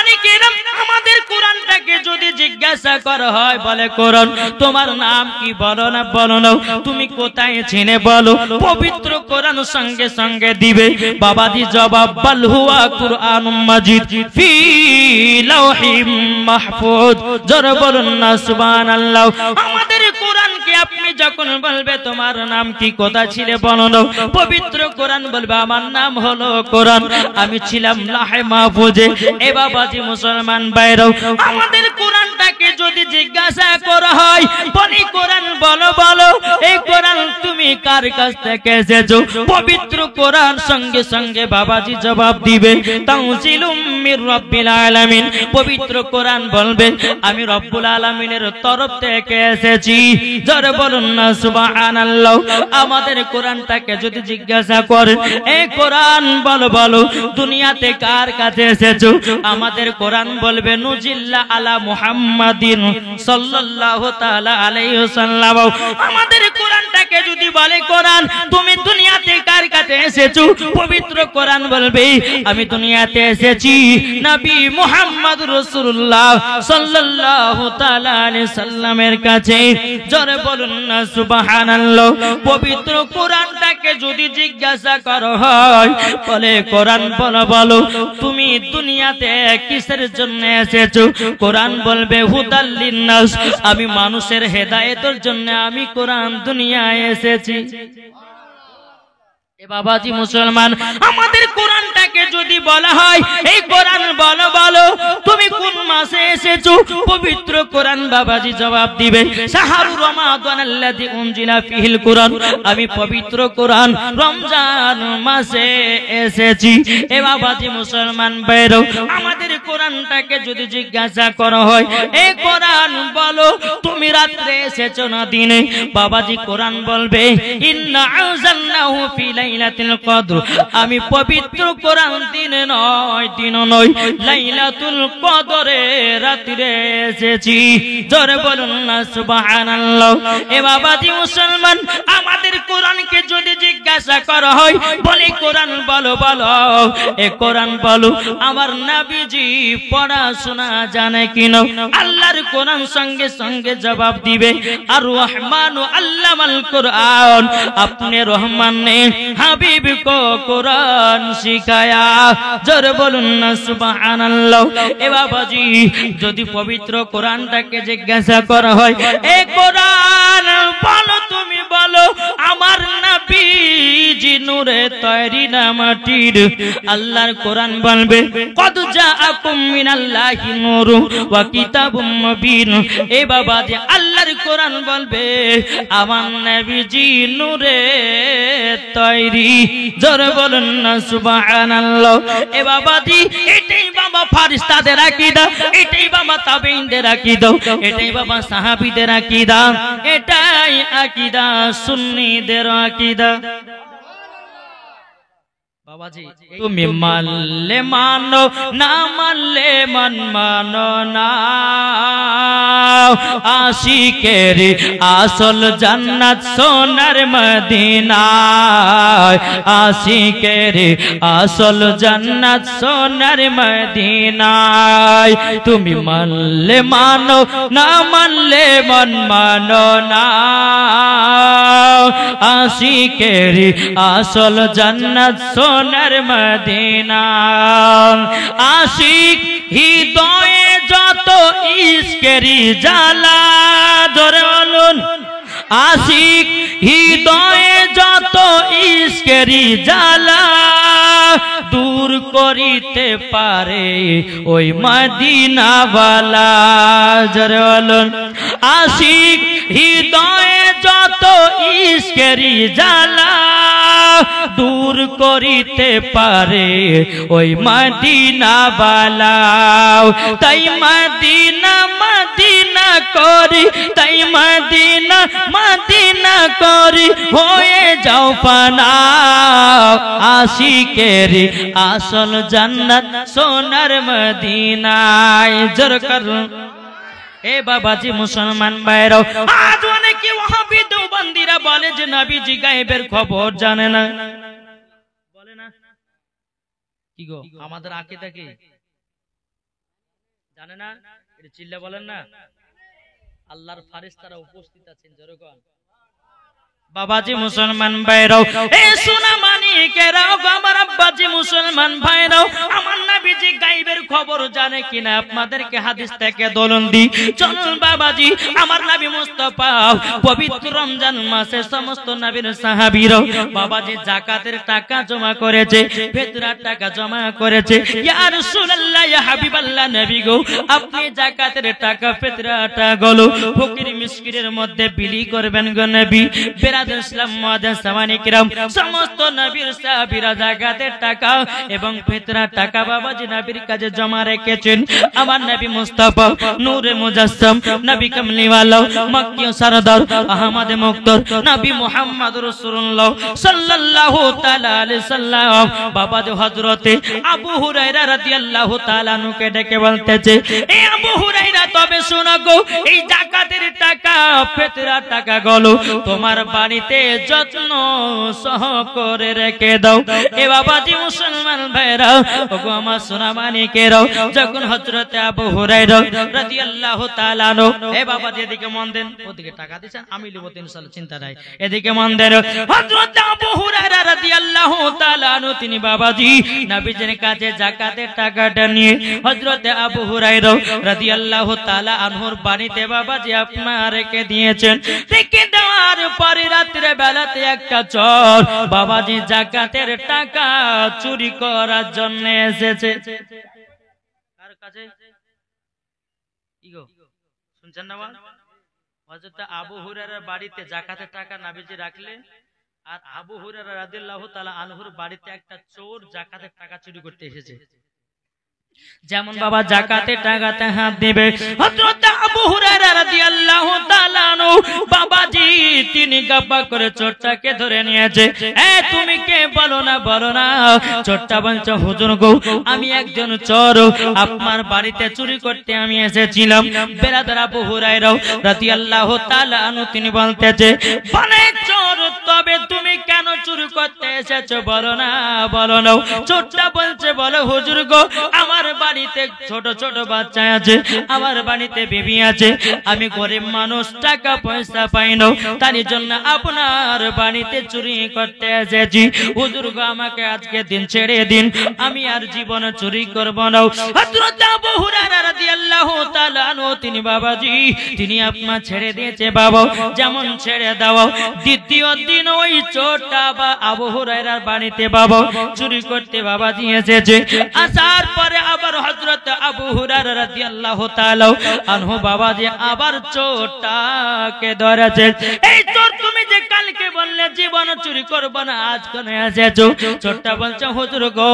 মালিকেরা আমাদের কোরআনটাকে যদি জিজ্ঞাসা করা হয় বলে কোরআন তোমার নাম কি বলো না বলো না তুমি কোথায় চিনে বলো পবিত্র কোরআন সঙ্গে সঙ্গে দিবে বাবাজি জবাব বল হুয়া কুরআনুম মাজিদ ফি লাওহিম মাহফুজ জোরে বলুন না সুবহানাল্লাহ আমাদের কোরআনকে আপনি যখন বলবে তোমার নাম কি কোথা ছিলে বলো না পবিত্র কোরআন বলবে আমার নাম হলো কোরআন আমি ছিলাম লাহে মাহফুজে এ বাবাজি মুসলমান ভাইরাও আমাদের কোরআনটাকে যদি জিজ্ঞাসা করা হয় বলি কোরআন বলো বলো এই কোরআন তুমি কার কাছ থেকে এসেছো পবিত্র কোরআন সঙ্গে সঙ্গে বাবাজি জবাব দিবে তানজিলুম মির রাব্বিল আলামিন পবিত্র কোরআন বলবে আমি রব্বুল আলামিনের তরফ থেকে এসেছি জোরে বলুন না সুবহানাল্লাহ আমাদের কোরআনটাকে যদি জিজ্ঞাসা করে এই কোরআন বলো বলো দুনিয়াতে কার কাছে এসেছো আমাদের কোরআন বলবে নুজিল্লা আলা মুহাম্মাদিন সাল্লাল্লাহু তাআলা আলাইহি ওয়াসাল্লাম আমাদের কোরআনটাকে যদি বলে কোরআন তুমি দুনিয়াতে কার কাছে এসেছো পবিত্র কোরআন বলবে আমি দুনিয়াতে এসেছি নবী মুহাম্মদ রাসূলুল্লাহ সাল্লাল্লাহু তাআলা আলাইহি সাল্লামের কাছে জোরে বলুন না সুবহানাল্লাহ পবিত্র কোরআনটাকে যদি জিজ্ঞাসা করা হয় বলে কোরআন বলো বলো তুমি দুনিয়াতে কিসের জন্য এসেছো কোরআন বলবে হুদাল লিন্নাস আমি মানুষের হেদায়েতের জন্য আমি কোরআন দুনিয়ায় এসেছি এ বাবাজি মুসলমান আমাদের কোরআনটাকে যদি বলা হয় এই কোরআন বলো বলো তুমি কোন মাসে এসেছো পবিত্র কোরআন বাবাজি জবাব দিবে শাহরু রমাদান আল্লাযী উনজিলা ফিহিল কোরআন আমি পবিত্র কোরআন রমজান মাসে এসেছি এ বাবাজি মুসলমান ভাইরা আমাদের কোরআনটাকে যদি জিজ্ঞাসা করা হয় এই কোরআন বলো তুমি রাতে এসেছো না দিনে বাবাজি কোরআন বলবে ইন্না আনজালনাহু ফি লাইলাতুল কদর আমি পবিত্র কোরআন দিনে নয় লাইলাতুল কদরে রাতে এসেছি জোরে বলুন না সুবহানাল্লাহ এ বাবাজি মুসলমান আমাদের কোরআনকে যদি জিজ্ঞাসা করা হয় বলে কোরআন বলো বলো এ কোরআন বলো আমার নবীজি পড়াশোনা জানে কিনা আল্লাহর কোরআন সঙ্গে সঙ্গে জবাব দিবে আর রহমানু আল্লামাল কোরআন আপনি রহমান ने হাবিব কো কোরআন শিখায়া জোরে বলুন না সুবহানাল্লাহ এ বাবাজি যদি পবিত্র কোরআনটাকে জিজ্ঞাসা করা হয় এ কোরআন বলো তুমি বলো আমার নবীজি নূরে তৈরি না মাটির আল্লাহর কোরআন বলবে কদ জাআকুম মিনাল্লাহি নূরু ওয়া কিতাবুম মুবিন এ বাবাজি আল্লাহর কোরআন বলবে আমার নবীজি নূরে তৈরি জোরে বলুন না সুবহানাল্লাহ এ বাবাজি এটাই বাবা ফেরেশতাদের আকীদা এটাই বাবা তাবেঈনদের আকীদা এটাই বাবা সাহাবীদের আকীদা এটাই আকীদা সুন্নিদের আকীদা বাবাজি তুমি মানলে মানো না মানলে মানো না আশিকের আসল জান্নাত সোনার মদিনা আশিকের আসল জান্নাত সোনার মদিনা তুমি মানলে মানো না মানলে মানো না আশিকের আসল জান্নাত সোনার মদিনা আশিক হৃদয়ে যত ইশকেরি জ্বালা ধরে বলুন আশিক হৃদয়ে যত ইশকেরি জ্বালা দূর করিতে পারে ওই মদিনাওয়ালা জোরে বলুন আশিক হৃদয়ে যত ইশকেরি জ্বালা দূর করিতে পারে ওই মদিনাওয়ালা তাই মদিনা মদিনা করি তাই মদিনা মদিনা করি হয়ে যাও ফানা আশিকের আসল জান্নাত সোনার মদিনায় জোর করুন এ বাবাজি মুসলমান ভাইরাও আজ অনেকে ওয়াহাবি দেওবন্দিরা বলে যে নবীজি গায়েবের খবর জানে না বলে না কি গো আমাদের আকীদা কি জানে না? এটা চিল্লা বলেন না। আল্লাহর ফারেস্তারা উপস্থিত আছেন, যেরকম বাবাজি মুসলমান ভাইরাও, এ সোনা মানিকেরাও, আমার আব্বাজি মুসলমান ভাইরাও, আমার নবীজি গায়বের খবর জানে কিনা আপনাদেরকে হাদিস থেকে দলন দি। চলুন বাবাজি, আমার নবী মুস্তাফা পবিত্র রমজান মাসে সমস্ত নবীর সাহাবীরা বাবাজি যাকাতের টাকা জমা করেছে, ফিতরার টাকা জমা করেছে। ইয়া রাসূলুল্লাহ, ইয়া হাবিবাল্লাহ, নবী গো, আপনি যাকাতের টাকা ফিতরাটা গলো ফকির মিসকিনের মধ্যে বিলি করবেন গো নবী। ইসলাম সমস্ত নবীর সাহাবীরা যাকাতের টাকা এবং ফিতরার টাকা বাবাজি নবীর কাছে জমা রেখেছেন। আমার নবী মুস্তাফা নূরে মুজাসসাম, নবী কামলিওয়ালা, মক্কি সরদার, আহমদ মুক্তার, নবী মুহাম্মদ রাসূলুল্লাহ সাল্লাল্লাহু তাআলা আলাইহি সাল্লাম বাবাজি হযরতে আবু হুরায়রা রাদিয়াল্লাহু তাআলা নুকে ডেকে বলতেছে, এই আবু হুরায়রা তবে শোনো গো, এই যাকাতের টাকা ফিতরার টাকা গলো তোমার বাড়িতে যত্ন সহ করে রেখে দাও। এ বাবাজি মুসলমান ভাইরা, ওগো আমার সোনা মানিকেরাও, যখন হযরত আবু হুরায়রা রাদিয়াল্লাহু তাআলা আনহু, এ বাবাজি এদিকে মন দেন, ওদিকে টাকা দিবেন, আমি লিখব ইনশাআল্লাহ, চিন্তা নাই, এদিকে মন দেন। হযরত আবু হুরায়রা রাদিয়াল্লাহু তাআলা আনহু তিনি বাবাজি নবীজির কাছে যাকাতের টাকাটা নিয়ে হযরত আবু হুরায়রা রাদিয়াল্লাহু তাআলা আনহুর বাড়িতে বাবাজি আপনার রেখে দিয়েছেন। রেখে দেওয়ার পরে রাত্রে বেলাতে একটা চোর বাবাজি যাকাতের টাকা চুরি করার জন্য এসেছে। কার কাছে? ইগো শুনছেন না? হযরত আবু হুরায়রার বাড়িতে যাকাতের টাকা নবীজি রাখলে, আর আবু হুরায়রা রাদিয়াল্লাহু তাআলা আনহুর বাড়িতে একটা চোর যাকাতের টাকা চুরি করতে এসেছে। যেমন বাবা যাকাতের টাকাতে হাত দিবে, হযরত আবু হুরায়রা রাদিয়াল্লাহু তাআলা আনহু বাবাজি তিনি গাব্বা করে চোরটাকে ধরে নিয়েছে। এ তুমি কে? বলো না, বলো না। চোরটা বলছে, হুজুর গো, আমি একজন চোর, আপনার বাড়িতে চুরি করতে আমি এসেছিলাম। বেরাদার আবু হুরায়রা রাদিয়াল্লাহু তাআলা আনহু তিনি বলতেছে, বলে চোর তবে তুমি কেন চুরি করতে এসেছো? বলো না, বলো না। চোরটা বলছে, বলো হুজুর গো, আমার বাড়িতে ছোট ছোট বাচ্চা আছে, আমার বাড়িতে বেবি আছে, আমি গরিব মানুষ, টাকা পয়সা পাই না, তার জন্য আপনার বাড়িতে চুরি করতে এসেছি। হুজুর গো, আমাকে আজকে দিন ছেড়ে দিন, আমি আর জীবনে চুরি করব না। হযরত আবু হুরায়রা রাদিয়াল্লাহু তাআলা আনহু তিনি বাবাজি তিনি আপনার ছেড়ে দিয়েছে। বাবা যেমন ছেড়ে দাও, দ্বিতীয় দিন ওই চোরটা বা আবু হুরায়রার বাড়িতে বাবা চুরি করতে বাবাজি এসেছে। আসার পরে আবার হযরত আবু হুরায়রা রাদিয়াল্লাহু তাআলা আনহু বাবাজি আবার চোরটাকে ধরেছে। এই চোর, তুমি যে কালকে বললে জীবন চুরি করব না, আজ কেন এসেছো? চোরটা বলছে, হুজুর গো,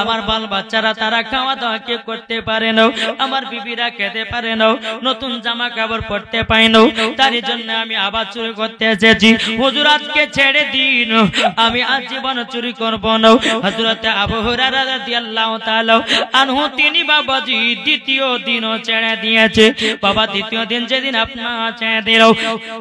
আমার বাল বাচ্চারা তারা খাওয়া দাওয়া কে করতে পারে না, আমার বিবিরা খেতে পারে না, নতুন জামা কাপড় পরতে পাই না, তার জন্য আমি আবার চুরি করতে এসেছি। হুজুর আজকে ছেড়ে দিন, আমি আজ জীবন চুরি করব না। হযরত আবু হুরায়রা রাদিয়াল্লাহু তাআলা আনহু তিনি বাবাজি দ্বিতীয় দিনও ছেড়ে দিয়েছে। বাবা দ্বিতীয় দিন যেদিন আপনার ছেড়ে দিল,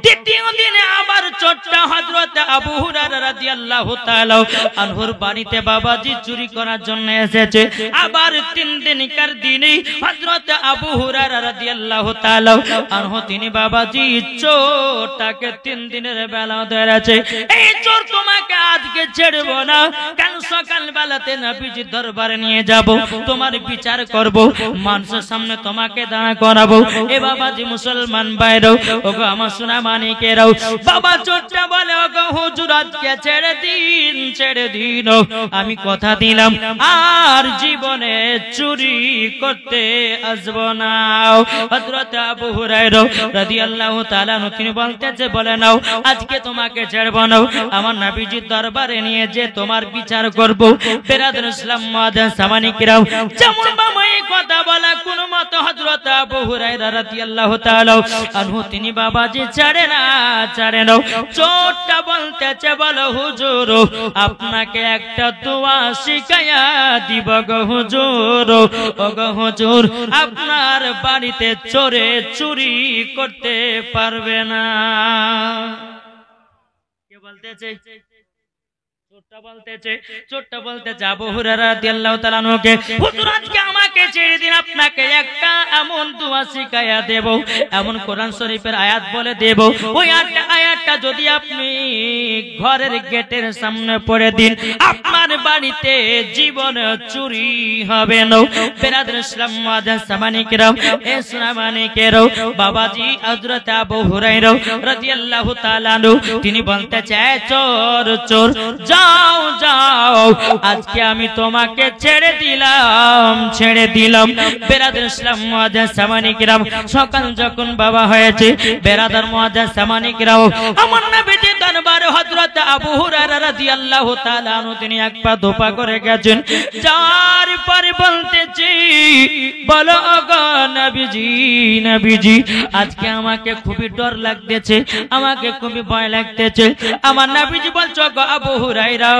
তৃতীয় দিনে আবার চোরটা হযরত আবু হুরায়রা রাদিয়াল্লাহু তাআলা আনহুর বাড়িতে বাবাজি চুরি করার জন্য এসেছে। আবার তিন দিনকার দিনে হযরত আবু হুরায়রা রাদিয়াল্লাহু তাআলা আনহু তিনি বাবাজি চোরটাকে তিন দিনের বেলা ধরেছে। এই চোর, তোমাকে আজকে ছেড়ব না, কাল সকাল বেলাতে নবীজির দরবারে নিয়ে যাব, তোমার বিচার করব, মানুষের সামনে তোমাকে দাঁড়া করাবো। এ বাবাজি মুসলমান ভাইরাও, ওগো আমার সোনা মানিকেরাও, বাবা চোরটা বলে, ওগো হুজুর আজকে ছেড়ে দিন, ছেড়ে দিন, আমি কথা দিলাম আর জীবনে চুরি করতে আসব না। হযরত আবু হুরায়রা রাদিয়াল্লাহু তাআলা তিনি বলতেছে, বলে নাও আজকে তোমাকে ছেড়ব না, আমার নবীজির দরবারে নিয়ে যে তোমার বিচার করব। বেরাদার ইসলাম মুআজ্জাজ সামানি কিরাম, যেমন বাবা এই কথা বলা কোন মত হযরত আবু হুরায়রা রাদিয়াল্লাহু তাআলা আনহু তিনি বাবাজি ছাড়ে না, ছাড়ে না। চোরটা বলতেছে, বলো হুজুর আপনাকে একটা দোয়া শিখায়া দিব গো হুজুর, ও গো হুজুর আপনার বাড়িতে চোরে চুরি করতে পারবে না। কে বলতেছে? চোরটা বলতেছে আবু হুরায়রা রাদিয়াল্লাহু তাআলা আনহুকে, হুজুর আজকে আমাকে ছেড়ে দিন, আপনাকে একটা এমন দোয়া শিখাইয়া দেব, এমন কোরআন শরীফের আয়াত বলে দেব, ওই আয়াতটা যদি আপনি ঘরের গেটের সামনে পড়ে দিন, আপনার বাড়িতে জীবন চুরি হবে না। বেরাদর ইসলাম মুআজ্জাজ সামানিকেরাও, ইসলামানিকেরাও, বাবাজি হযরত আবু হুরায়রা রাদিয়াল্লাহু তাআলা আনহু তিনি বলতে চায়, চোর চোর যাও যাও, আজকে আমি তোমাকে ছেড়ে দিলাম। বেরাদর ইসলাম মুআজ্জাজ সামানিকেরাও, সকাল যখন বাবা হয়েছে, বেরাদর মুআজ্জাজ সামানিকেরাও, আমার নবীজি দরবারে হযরত আবু হুরায়রা রাদিয়াল্লাহু তাআলা আনহু তিনি এক পা দোপা করে গেছেন। যার পরে বলতেছি, বলো গো নবীজি, আজকে আমাকে খুবই ডর লাগতেছে, আমাকে খুবই ভয় লাগতেছে। আমার নবীজি বলছো গো আবু হুরায়রা,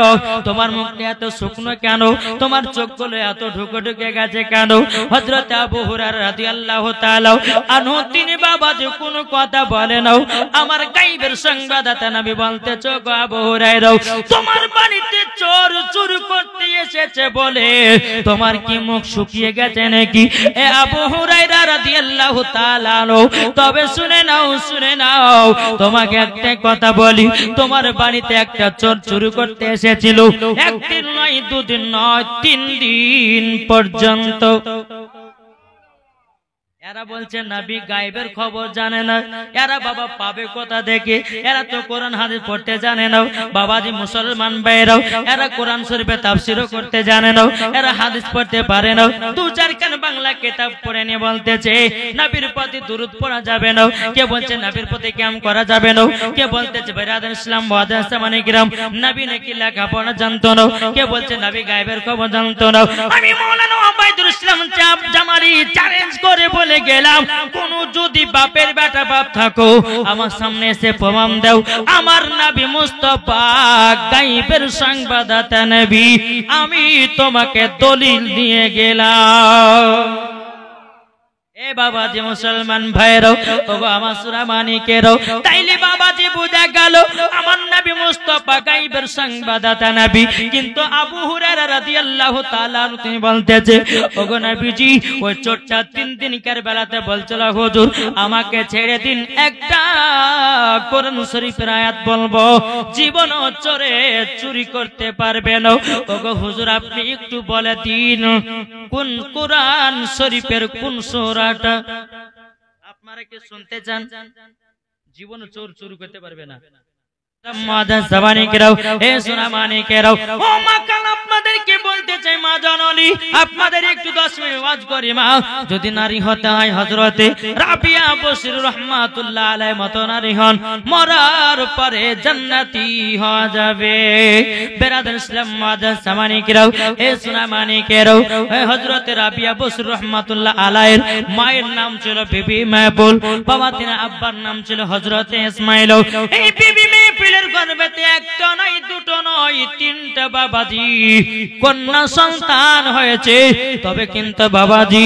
তোমার মুখটা এত শুকনো কেন, তোমার চোখগুলো এত ঢুকে গেছে কেন? হযরত আবু হুরায়রা রাদিয়াল্লাহু তাআলা আনহু তিনি বাবাজি কোনো কথা বলে না। আমার গায়বের সংবাদদাতা নবী বলতেছো গো আবু হুরায়রা, তোমার বাড়িতে চোর চুরি করতে এসেছে বলে তোমার কি মুখ শুকিয়ে গেছে নাকি? এ আবু হুরায়রা রাদিয়াল্লাহু তাআলা আনহু, তবে শুনে নাও, তোমাকে একটা কথা বলি, তোমার বাড়িতে একটা চোর চুরি করতে এসেছিল, একদিন নয়, দুদিন নয়, 3 দিন পর্যন্ত। এরা বলছে নবী গায়েবের খবর জানে না, এরা বাবা পাবে কোথা থেকে? এরা তো কোরআন হাদিস পড়তে জানে না। বাবাজি মুসলমান ভাইরাও, এরা কোরআন শরীফে তাফসীরও করতে জানে না, এরা হাদিস পড়তে পারে না। 2-4 খান বাংলা কিতাব পড়ে নিয়ে বলতেছে নবীর প্রতি দুরূদ পড়া যাবে না, কে বলছে নবীর প্রতি কিয়াম করা যাবে না, কে বলতেছে বেরাদার ইসলাম মুআজ্জাজ সামানিকেরাম নবী নাকি লেখাপড়া জানতো না, কে বলছে নবী গায়েবের খবর জানতো না। আমি মাওলানা ওবায়দুল ইসলাম জামালি চ্যালেঞ্জ করে বলে গেলাম, কোন যদি বাপের বেটা বাপ থাকো আমার সামনে এসে প্রমাণ দাও, আমার নবী মুস্তাফা গায়েবের সংবাদদাতা নবী, আমি তোমাকে দলিল দিয়ে গেলাম। এ বাবাজি মুসলমান ভাইরাও, ওগো আমার সুরামানিকেরাও, তাইলে বাবাজি বুঝা গেল আমার নবী মুস্তাফা গায়েবের সংবাদদাতা নবী। কিন্তু আবু হুরায়রা রাদিয়াল্লাহু তাআলা আনহু তিনি বলতেছে, ওগো নবীজি, ওই চোরটা 3 দিনকার বেলাতে বলছিল, হুজুর আমাকে ছেড়ে দিন, একটা কোরআন শরীফের আয়াত বলবো, জীবন চোরে চুরি করতে পারবে না। ওগো হুজুর আপনি একটু বলে দিন, কোন কোরআন শরীফের কোন সূরা? আপনারা কি শুনতে চান? জীবন চোর চুরি করতে পারবে না। আপনাদেরকে বলতে চাই মা জননী, আপনাদের একটু 10 মিনিট ওয়াজ করি মা। যদি নারী হতে হয় হযরতে রাবিয়া বসির রাহমাতুল্লাহ আলাইহি মতো নারী হন, মরার পরে জান্নাতি হওয়া যাবে। বেরাদার ইসলাম মুআজ্জাজ সামানিকেরাও, এ সুনামানিকেরাও, হযরতে রাবিয়া বসির রাহমাতুল্লাহ আলাইহির মায়ের নাম ছিল বিবি মাহবুল, বাবা তিনা আব্বার নাম ছিল হযরতে ইসমাইল। এই বিবি মাহবুলের গর্ভেতে একটা নয়, দুটো নয়, 3টা বাবাজি কন্যা সন্তান হয়েছে। তবে কিন্তু বাবাজি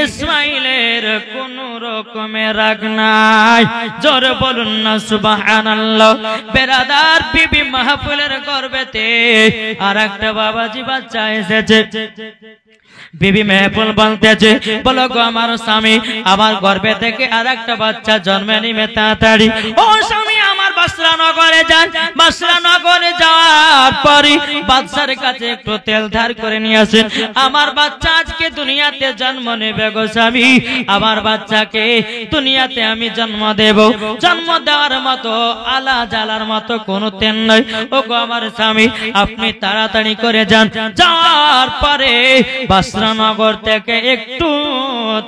ইসমাইলের কোন রকমের রাগ নাই, জোরে বলুন না সুবহানাল্লাহ। বেরাদার বিবি মাহবুলের গর্ভেতে আর একটা বাবাজি বাচ্চা এসেছে। বিবি মাহবুল বলতেছে, বলো গো আমার স্বামী, আমার গর্ভে থেকে আর একটা বাচ্চা জন্মে নিবে তাড়াতাড়ি। ও স্বামী, আমার বাসরা নগরে যান। বাসরা নগরে যাওয়ার পরে বাচ্চার কাছে একটু তেল ধার করে নিয়ে আসেন। আমার বাচ্চা আজকে দুনিয়াতে জন্ম নেবে গো স্বামী, আমার বাচ্চাকে দুনিয়াতে আমি জন্ম দেব। জন্ম দেওয়ার মতো আলা জ্বালার মতো কোনো তেল নয়। ও গো আমার স্বামী, আপনি তাড়াতাড়ি করে যান। যাওয়ার পরে নগর থেকে একটু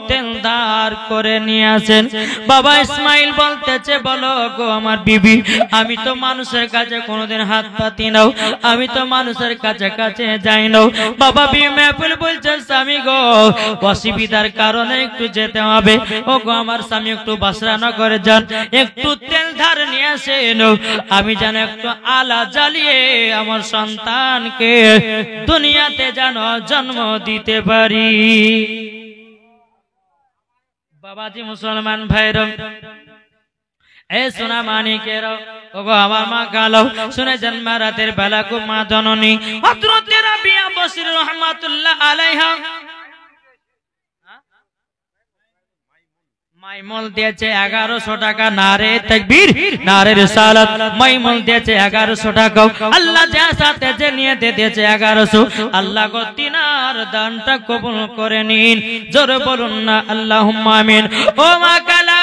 তেল ধার করে নিয়ে আসেন। বাবা ইসমাইল বলতেছে, বলো গো আমার বিবি, আমি তো মানুষের কাছে কোনোদিন হাত পাতি নাও, আমি তো মানুষের কাছে কাছে যাই নাও। বাবা বিবি মাহবুল বলছে, স্বামী গো, অসুবিধার কারণে একটু যেতে হবে। ও গো আমার স্বামী, একটু বাসরা নগরে যান, একটু তেল ধার নিয়ে আসেন, আমি যেন একটু আলা জ্বালিয়ে আমার সন্তানকে দুনিয়াতে যেন জন্ম দিতে পারি। বাবাজি মুসলমান ভাইরা, এ সোনা মানিকেরাও, ওগো আমার মা কালো শুনে জন্ম রাতের বেলা গো মা জননী হযরত রাবিয়া বসরি রাহমাতুল্লাহ আলাইহা মাইমুল দিয়েছে 1100 টাকা। নারে তাকবীর, নারে রিসালাত। মাইমুল দিয়েছে 1100 টাকা। আল্লাহ যা সাথে যে নিয়ে দিয়েছে 1100। আল্লাহ গো তিনার দানটা কবুল করে নিন, জোরে বলুন না আল্লাহুম্মা আমিন। ও মা কালা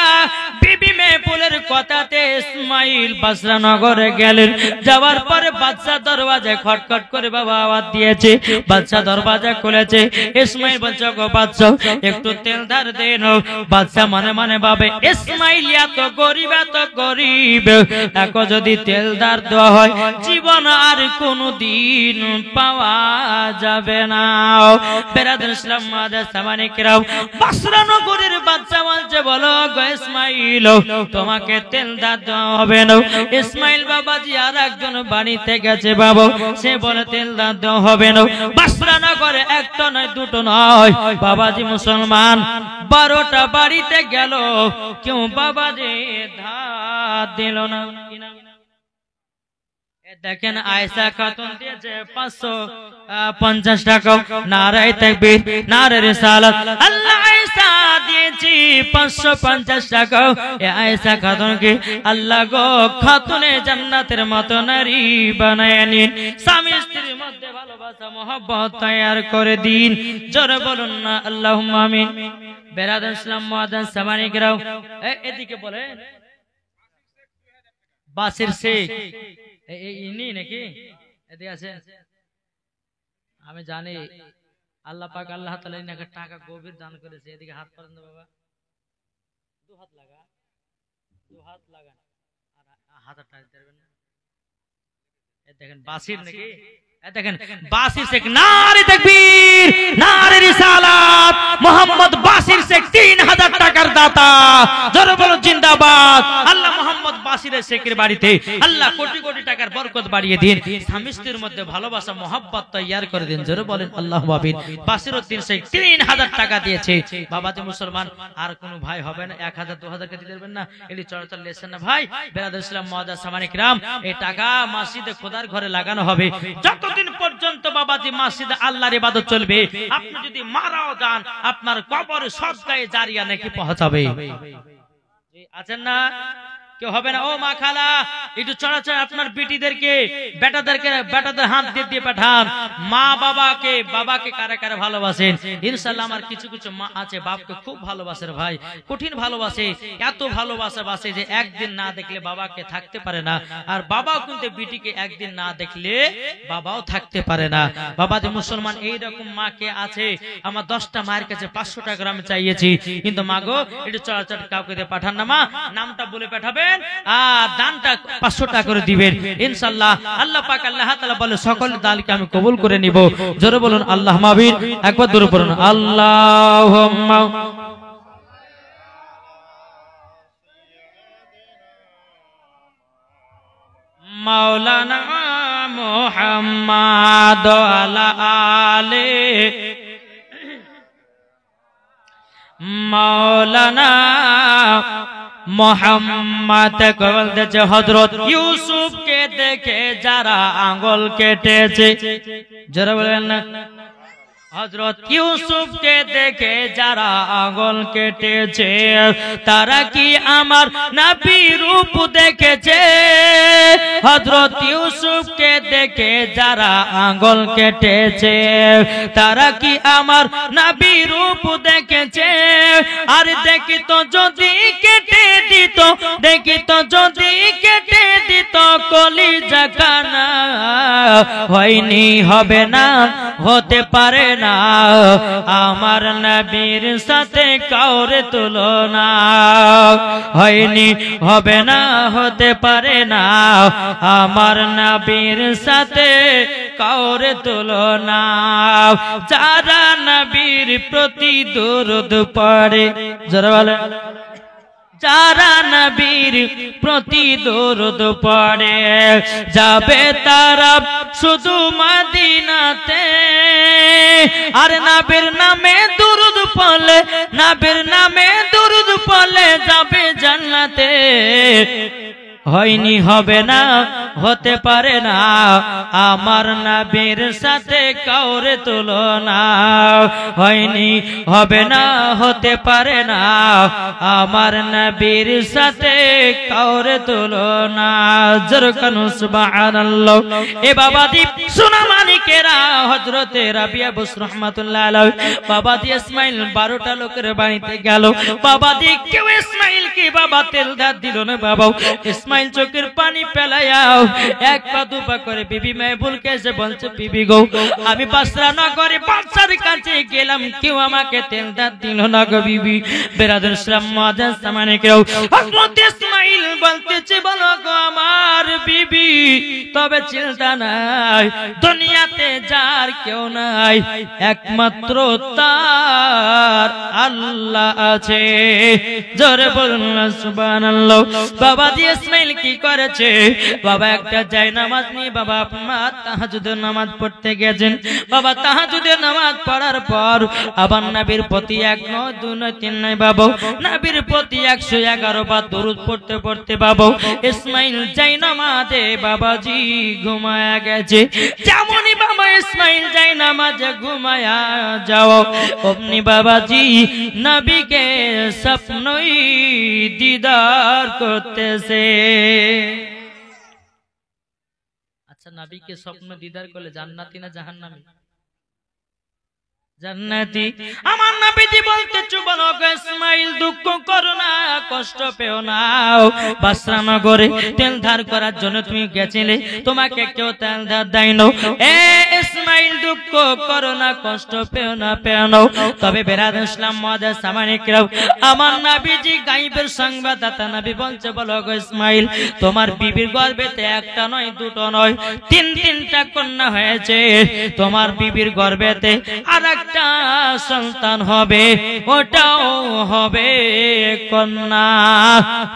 বিবি মেহপুলের কথাতে ইসমাইল বাসরা নগরে গেলেন। যাওয়ার পরে বাদশা দরওয়াজায় খটখট করে বাবা আওয়াজ দিয়েছে। বাদশা দরওয়াজা খুলেছে। ইসমাইল বলছে গো বাদশা একটু তেল ধার দেন। বাদশা মনে মনে ভাবে ইসমাইল এত গরিব, এখন যদি তেল ধার দেওয়া হয় জীবন আর কোনদিন পাওয়া যাবে না। বেরাদর ইসলাম মাদার সামানে কিরাম বাসরা নগরের বাদশা বলছে বলো গো ইসমাইল তোমাকে তেল ধার দেওয়া হবে না। ইসমাইল বাবাজি আর একজন বাড়িতে গেছে বাবা, সে বলে তেল ধার দেওয়া হবে না। বাসরা নগরে একটা নয় দুটো নয় বাবাজি মুসলমান 12টা বাড়িতে গেল, কেউ বাবাজি ধার দিল না। দেখেন আয়েশা খাতুন দিয়েছে 550 টাকা। নারায়ে তাকবীর, নারে রিসালাত। আল্লাহ আয়েশা দিয়েছি 550 টাকা। এই আয়েশা খাতুনকে আল্লাহ গো খাতুনে জান্নাতের মতো নারী বানায় নিন, স্বামী স্ত্রীর মধ্যে ভালোবাসা মহব্বত তৈয়ার করে দিন, জোরে বলুন না আল্লাহুম্মা আমিন। বেরাদার ইসলাম মুআজ্জান সামানিকরাও এদিকে বলেন বাসির শেখ ইনি নাকি এদিকে আছে? আমি জানি আল্লাহ পাক আল্লাহ তাআলা ইনাকে টাকা গভীর দান করেছে। এদিকে হাত করেন বাবা, দু হাত লাগান আর হাত টাচ দেবেন না। এই দেখেন বাসির নাকি, এই দেখেন বাসির শেখ। নারে তাকবীর, নারে রিসালাত। মোহাম্মদ বাসির শেখ 3000 টাকার দাতা, জোরে বলো জিন্দাবাদ। আল্লাহ মোহাম্মদ বাসির শেখের বাড়িতে আল্লাহ কোটি কোটি টাকার বরকত বাড়িয়ে দিন, স্বামী স্ত্রীর মধ্যে ভালোবাসা মহব্বত তৈয়ার করে দিন, জোরে বলেন আল্লাহুম্মা আমিন। বাসিরউদ্দিন শেখ 3000 টাকা দিয়েছে। বাবাজি মুসলমান আর কোন ভাই হবে না 1000 2000 কে দিতে পারবেন না, এলি চলাচল লেছেন না ভাই। বেরাদার ইসলাম মুআজ্জাজ সামানিক রাম, এই টাকা মসজিদে খোদার ঘরে লাগানো হবে। যতদিন পর্যন্ত বাবাজি মসজিদে আল্লাহর ইবাদত চলবে, আপনি যদি মারাও যান আপনার কবরে সদকায়ে জারিয়া নাকি পৌঁছাবে। আছেন না কেউ হবে না? ও মা খালা একটু চড়াচড় আপনার বেটিদেরকে বেটাদের হাত দিয়ে পাঠান। মা বাবাকে কারা কারা ভালোবাসেন? ইনশাআল্লাহ আমার কিছু কিছু মা আছে বাপকে খুব ভালোবাসে ভাই, কঠিন ভালোবাসে, এত ভালোবাসে যে একদিন না দেখলে বাবাকে থাকতে পারে না, আর বাবাও কিন্তু বেটিকে একদিন না দেখলে বাবাও থাকতে পারে না। বাবা যে মুসলমান এইরকম মা কে আছে? আমার 10টা মায়ের কাছে 500 টাকা আমি চাইয়েছি, কিন্তু মা গো একটু চড়াচড় কাউকে দিয়ে পাঠান না, মা নামটা বলে পাঠাবে আর দানটা 500 টাকা করে দিবেন ইনশাআল্লাহ। আল্লাহ পাক আল্লাহ তাআলা বলে সকল দানকে আমি কবুল করে নিব, জোরে বলুন আল্লাহুম্মা আমিন। একবার জোরে বলুন আল্লাহুম্মা। মাওলানা মুহাম্মদ আলা আলে মাওলানা মোহাম্মদ বলতেছে হযরত ইউসুফ কে দেখে যারা আঙ্গুল কেটেছে, যারা বলেন না হযরত ইউসুফ কে দেখে যারা আঙ্গুল কেটেছে, তারা কি আমার নবীর রূপ দেখেছে? হযরত ইউসুফ কে দেখে যারা আঙ্গুল কেটেছে, তারা কি আমার নবীর রূপ দেখেছে? আর দেখিত যদি কেটে দিত, দেখিত যদি কেটে দিত কলিজা কানা, হয়নি হবে না হতে পারে না আমার নবীর সাথে কাউরে তুলনা, হয়নি হবে না হতে পারে না আমার নবীর সাথে কাউরে তুলনা। যারা নবীর প্রতি দরুদ পড়ে, যারা বলে যারা নবীর প্রতি দরুদ পড়ে, যাবে তারা শুধু মদিনাতে। আর নবীর নামে দরুদ পড়লে, নবীর নামে দরুদ পড়লে যাবে জান্নাতে। জান্নাতে হয়নি, হবে না, হতে পারে না আমার নবীর সাথে কাউরে তুলনা। হয়নি, হবে না, হতে পারে না আমার নবীর সাথে কাউরে তুলনা। জরকানু সুবহানাল্লাহ। এ বাবাজি সোনা মানিকেরা, হযরতে রাবিয়া বুস রাহমাতুল্লাহ আলাইহি বাবাজি ইসমাইল 12টা লোকের বাড়িতে গেল। বাবাজি কেউ ইসমাইল কি বাবা তেল ধার দিল না। বাবা ইসমাইল চোখের পানি ফেলায়াও এক পা দুপা করে বিবি মেহবুলকে এসে বলছে, বিবি গো আমি বাসরা নগরে বাদশার কাছে গেলাম, কেউ আমাকে তেল ধার দিল না গো বিবি। বেরাদুল ইসলাম মুআজ্জাজ সামানে কেউ হযরত ইসমাইল বলতেছে, বলো গো আমার বিবি, তবে চিন্তা নাই, দুনিয়াতে যার কেউ নাই, একমাত্র তার আল্লাহ আছে। জোরে বলুন সুবহানাল্লাহ। বাবাজি ইসমাইল কি করেছে, বাবা একটা জায়নামাজ নিয়ে বাবা আপনার তাহাজ্জুদের নামাজ পড়তে গেছেন। বাবা তাহাজ্জুদের নামাজ পড়ার পর আবার নবীর প্রতি 1 নয় 2 নয় 3 নয় বাবা নবীর প্রতি 111 বার দরুদ পড়তে পড়তে বাবা ইসমাইল জায়নামাজে বাবাজি ঘুমায়া গেছে। যেমনই বাবা ইসমাইল জায়নামাজে ঘুমায়া যাও, অমনি বাবাজি নবীকে স্বপ্নই দিদার করতেছে। আচ্ছা, নবীকে স্বপ্ন দিদার করলে জান্নাতি না জাহান্নামী? জান্নাতি। আমার নবীজি বলতেছে, বলো গো ইসমাইল, দুঃখ করো না, কষ্ট পেও না। বাসরা নগরে তেল ধার করার জন্য তুমি গেছিলে, তোমাকে কেউ তেল ধার দেয় না। এ ইসমাইল, দুঃখ করো না, কষ্ট পেও না, পেও না। তবে বেরাদুল ইসলাম মুআজ্জাজ সামানে কেউ আমার নবীজি গায়বের সংবাদদাতা নবী বলছে, বলো গো ইসমাইল, তোমার বিবির গর্ভেতে একটা নয়, দুটো নয়, 3টা কন্যা হয়েছে। তোমার বিবির গর্ভেতে আর সন্তান হবে, ওটাও হবে কন্যা।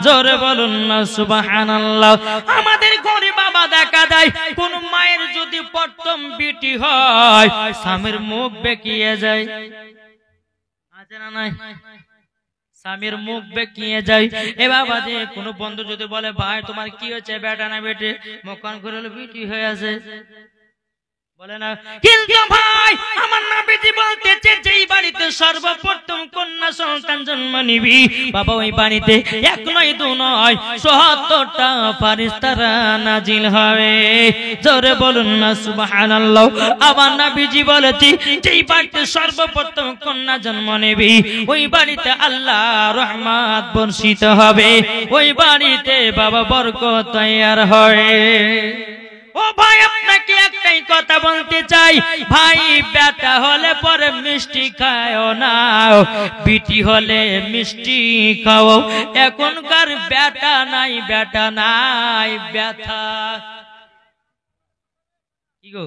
জোরে বলুন না সুবহানাল্লাহ। আমাদের ঘরে বাবা দেখা যায় কোন মায়ের যদি প্রথম বিটি হয়, স্বামীর মুখ বেঁকিয়ে যায়, আছে না নাই? স্বামীর মুখ বেঁকিয়ে যায়। এ বাবা যে কোন বন্ধু যদি বলে, ভাই তোমার কি হয়েছে, বেটা না বেটে, মুখখান করে বিটি হয়ে আছে, বলে না। কিন্তু ভাই আমার নবীজি বলতেছে, যেই বাড়িতে সর্বপ্রথম কন্যা সন্তান জন্ম নিবি বাবা, ওই বাড়িতে 1 নয় 2 নয় ৭০টা ফেরেশতারা নাজিল হবে। জোরে বলুন না সুবহানাল্লাহ। আমার নবীজি বলেছে, যেই বাড়িতে সর্বপ্রথম কন্যা জন্ম নিবি ওই বাড়িতে আল্লাহ রহমত বর্ষিত হবে, ওই বাড়িতে বাবা বরকত তৈয়ার হয়। ও ভাই, আপনাকে একটাই কথা বলতে চাই, ভাই বেটা হলে পরে মিষ্টি খাও না, বিটি হলে মিষ্টি খাও। এখনকার বেটা নাই, বেটা নাই, ব্যথা। কি গো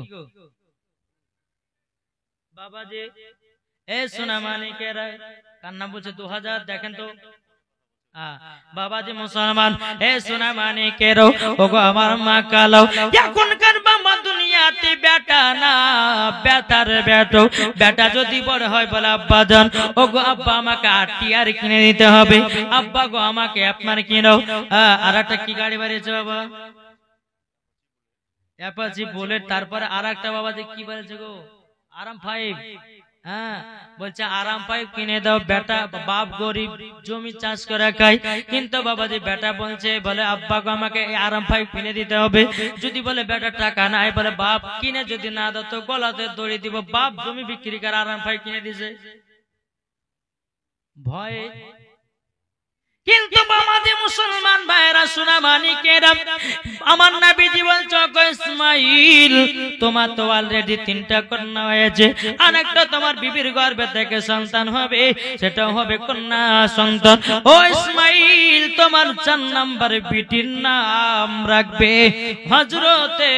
বাবা যে এ সোনা মানিকেরা কান্না বলছে 2000 দেখেন তো। বাবাজি মুসলমান, এ সোনা মানিকেরও ওগো আমার মা কালো, এখনকার বাবা দুনিয়াতে বেটা না, বেটার বেটো। বেটা যদি বড় হয় বলে, আব্বা জান, ওগো আব্বা আমাকে 8টি আর কিনে দিতে হবে, আব্বা গো আমাকে আপনার কিনো। আর একটা কি গাড়ি বাড়িয়েছে বাবা? Apache bullet. তারপরে আর একটা বাবাজি কি বলেছে গো? আরাম 5। হ্যাঁ, বলছে আরাম 5 কিনে দাও। বেটা বাপ গরিব, জমি চাষ করে খায়, কিন্তু বাবাজি বেটা বলছে, বলে আব্বা গো আমাকে আরাম 5 কিনে দিতে হবে। যদি বলে বেটা টাকা নাই, বলে বাপ কিনে যদি না দাও তো গলাতে দড়ি দিব। বাপ জমি বিক্রি করে আরাম 5 কিনে দিছে ভয়ে। কিন্তু বাবাজি মুসলমান ভাইরা সোনা মানিকেরা, আমার নবীজি বলছে, গো ইসমাইল, তোমার তো অলরেডি 3টা কন্যা হয়েছে, আর একটা তোমার বিবির গর্ভে থেকে সন্তান হবে, সেটা হবে কন্যা সন্তান। ও ইসমাইল, তোমার 4 নম্বর বিটির নাম রাখবে হযরতে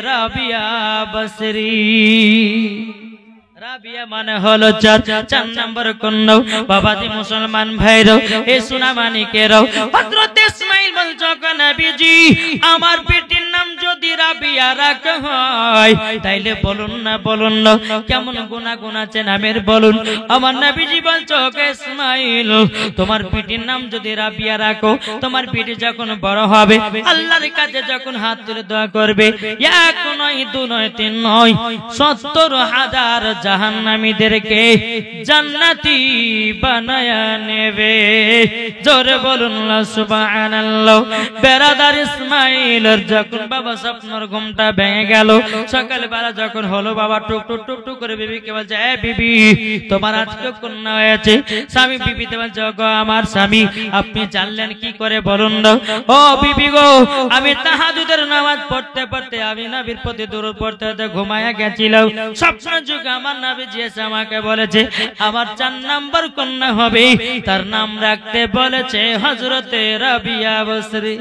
রাবিয়া বসরি। রাবিয়া মানে হলো 4 নম্বর কন্যা। বাবাজি মুসলমান ভাইরা, এ সোনা মানিকেরা, হযরত ইসমাইল বলছে, নবীজি আমার বেটির নাম যদি যদি রাবিয়া রাখা হয় তাইলে বলুন না কেমন গুনাহ গুনাছে নামের বলুন। আমার নবীজি বলছো ইসমাইল তোমার পিটির নাম যদি রাবিয়া রাখো, তোমার পিটি যখন বড় হবে আল্লাহর কাছে যখন হাত তুলে দোয়া করবে, এক নয় দু নয় তিন নয় ৭০,০০০ জাহান্নামীদেরকে জান্নাতি বানায়া নেবে। জোরে বলুন না সুবহানাল্লাহ। বেরাদার ইসমাইলের যখন বাবা স্বপ্নের ঘুমটা ভেঙে গেল, সকালবেলা যখন হলো বাবা টুক টুক টুক টুক করে বিবিকে বলছে, এ বিবি তোমার আজকে কন্যা হয়েছে। স্বামী বিবিতে বলছে, গো আমার স্বামী আপনি জানলেন কি করে বলুন না। ও বিবি গো, আমি তাহাজ্জুদের নামাজ পড়তে পড়তে আমি নবীর প্রতি দরুদ পড়তে পড়তে ঘুমায়া গেছিলাম। স্বপ্ন যুগে আমার নবীজি এসে আমাকে বলেছে আমার ৪ নাম্বার কন্যা হবে, তার নাম রাখতে বলেছে হযরতে রাবিয়া বসরি।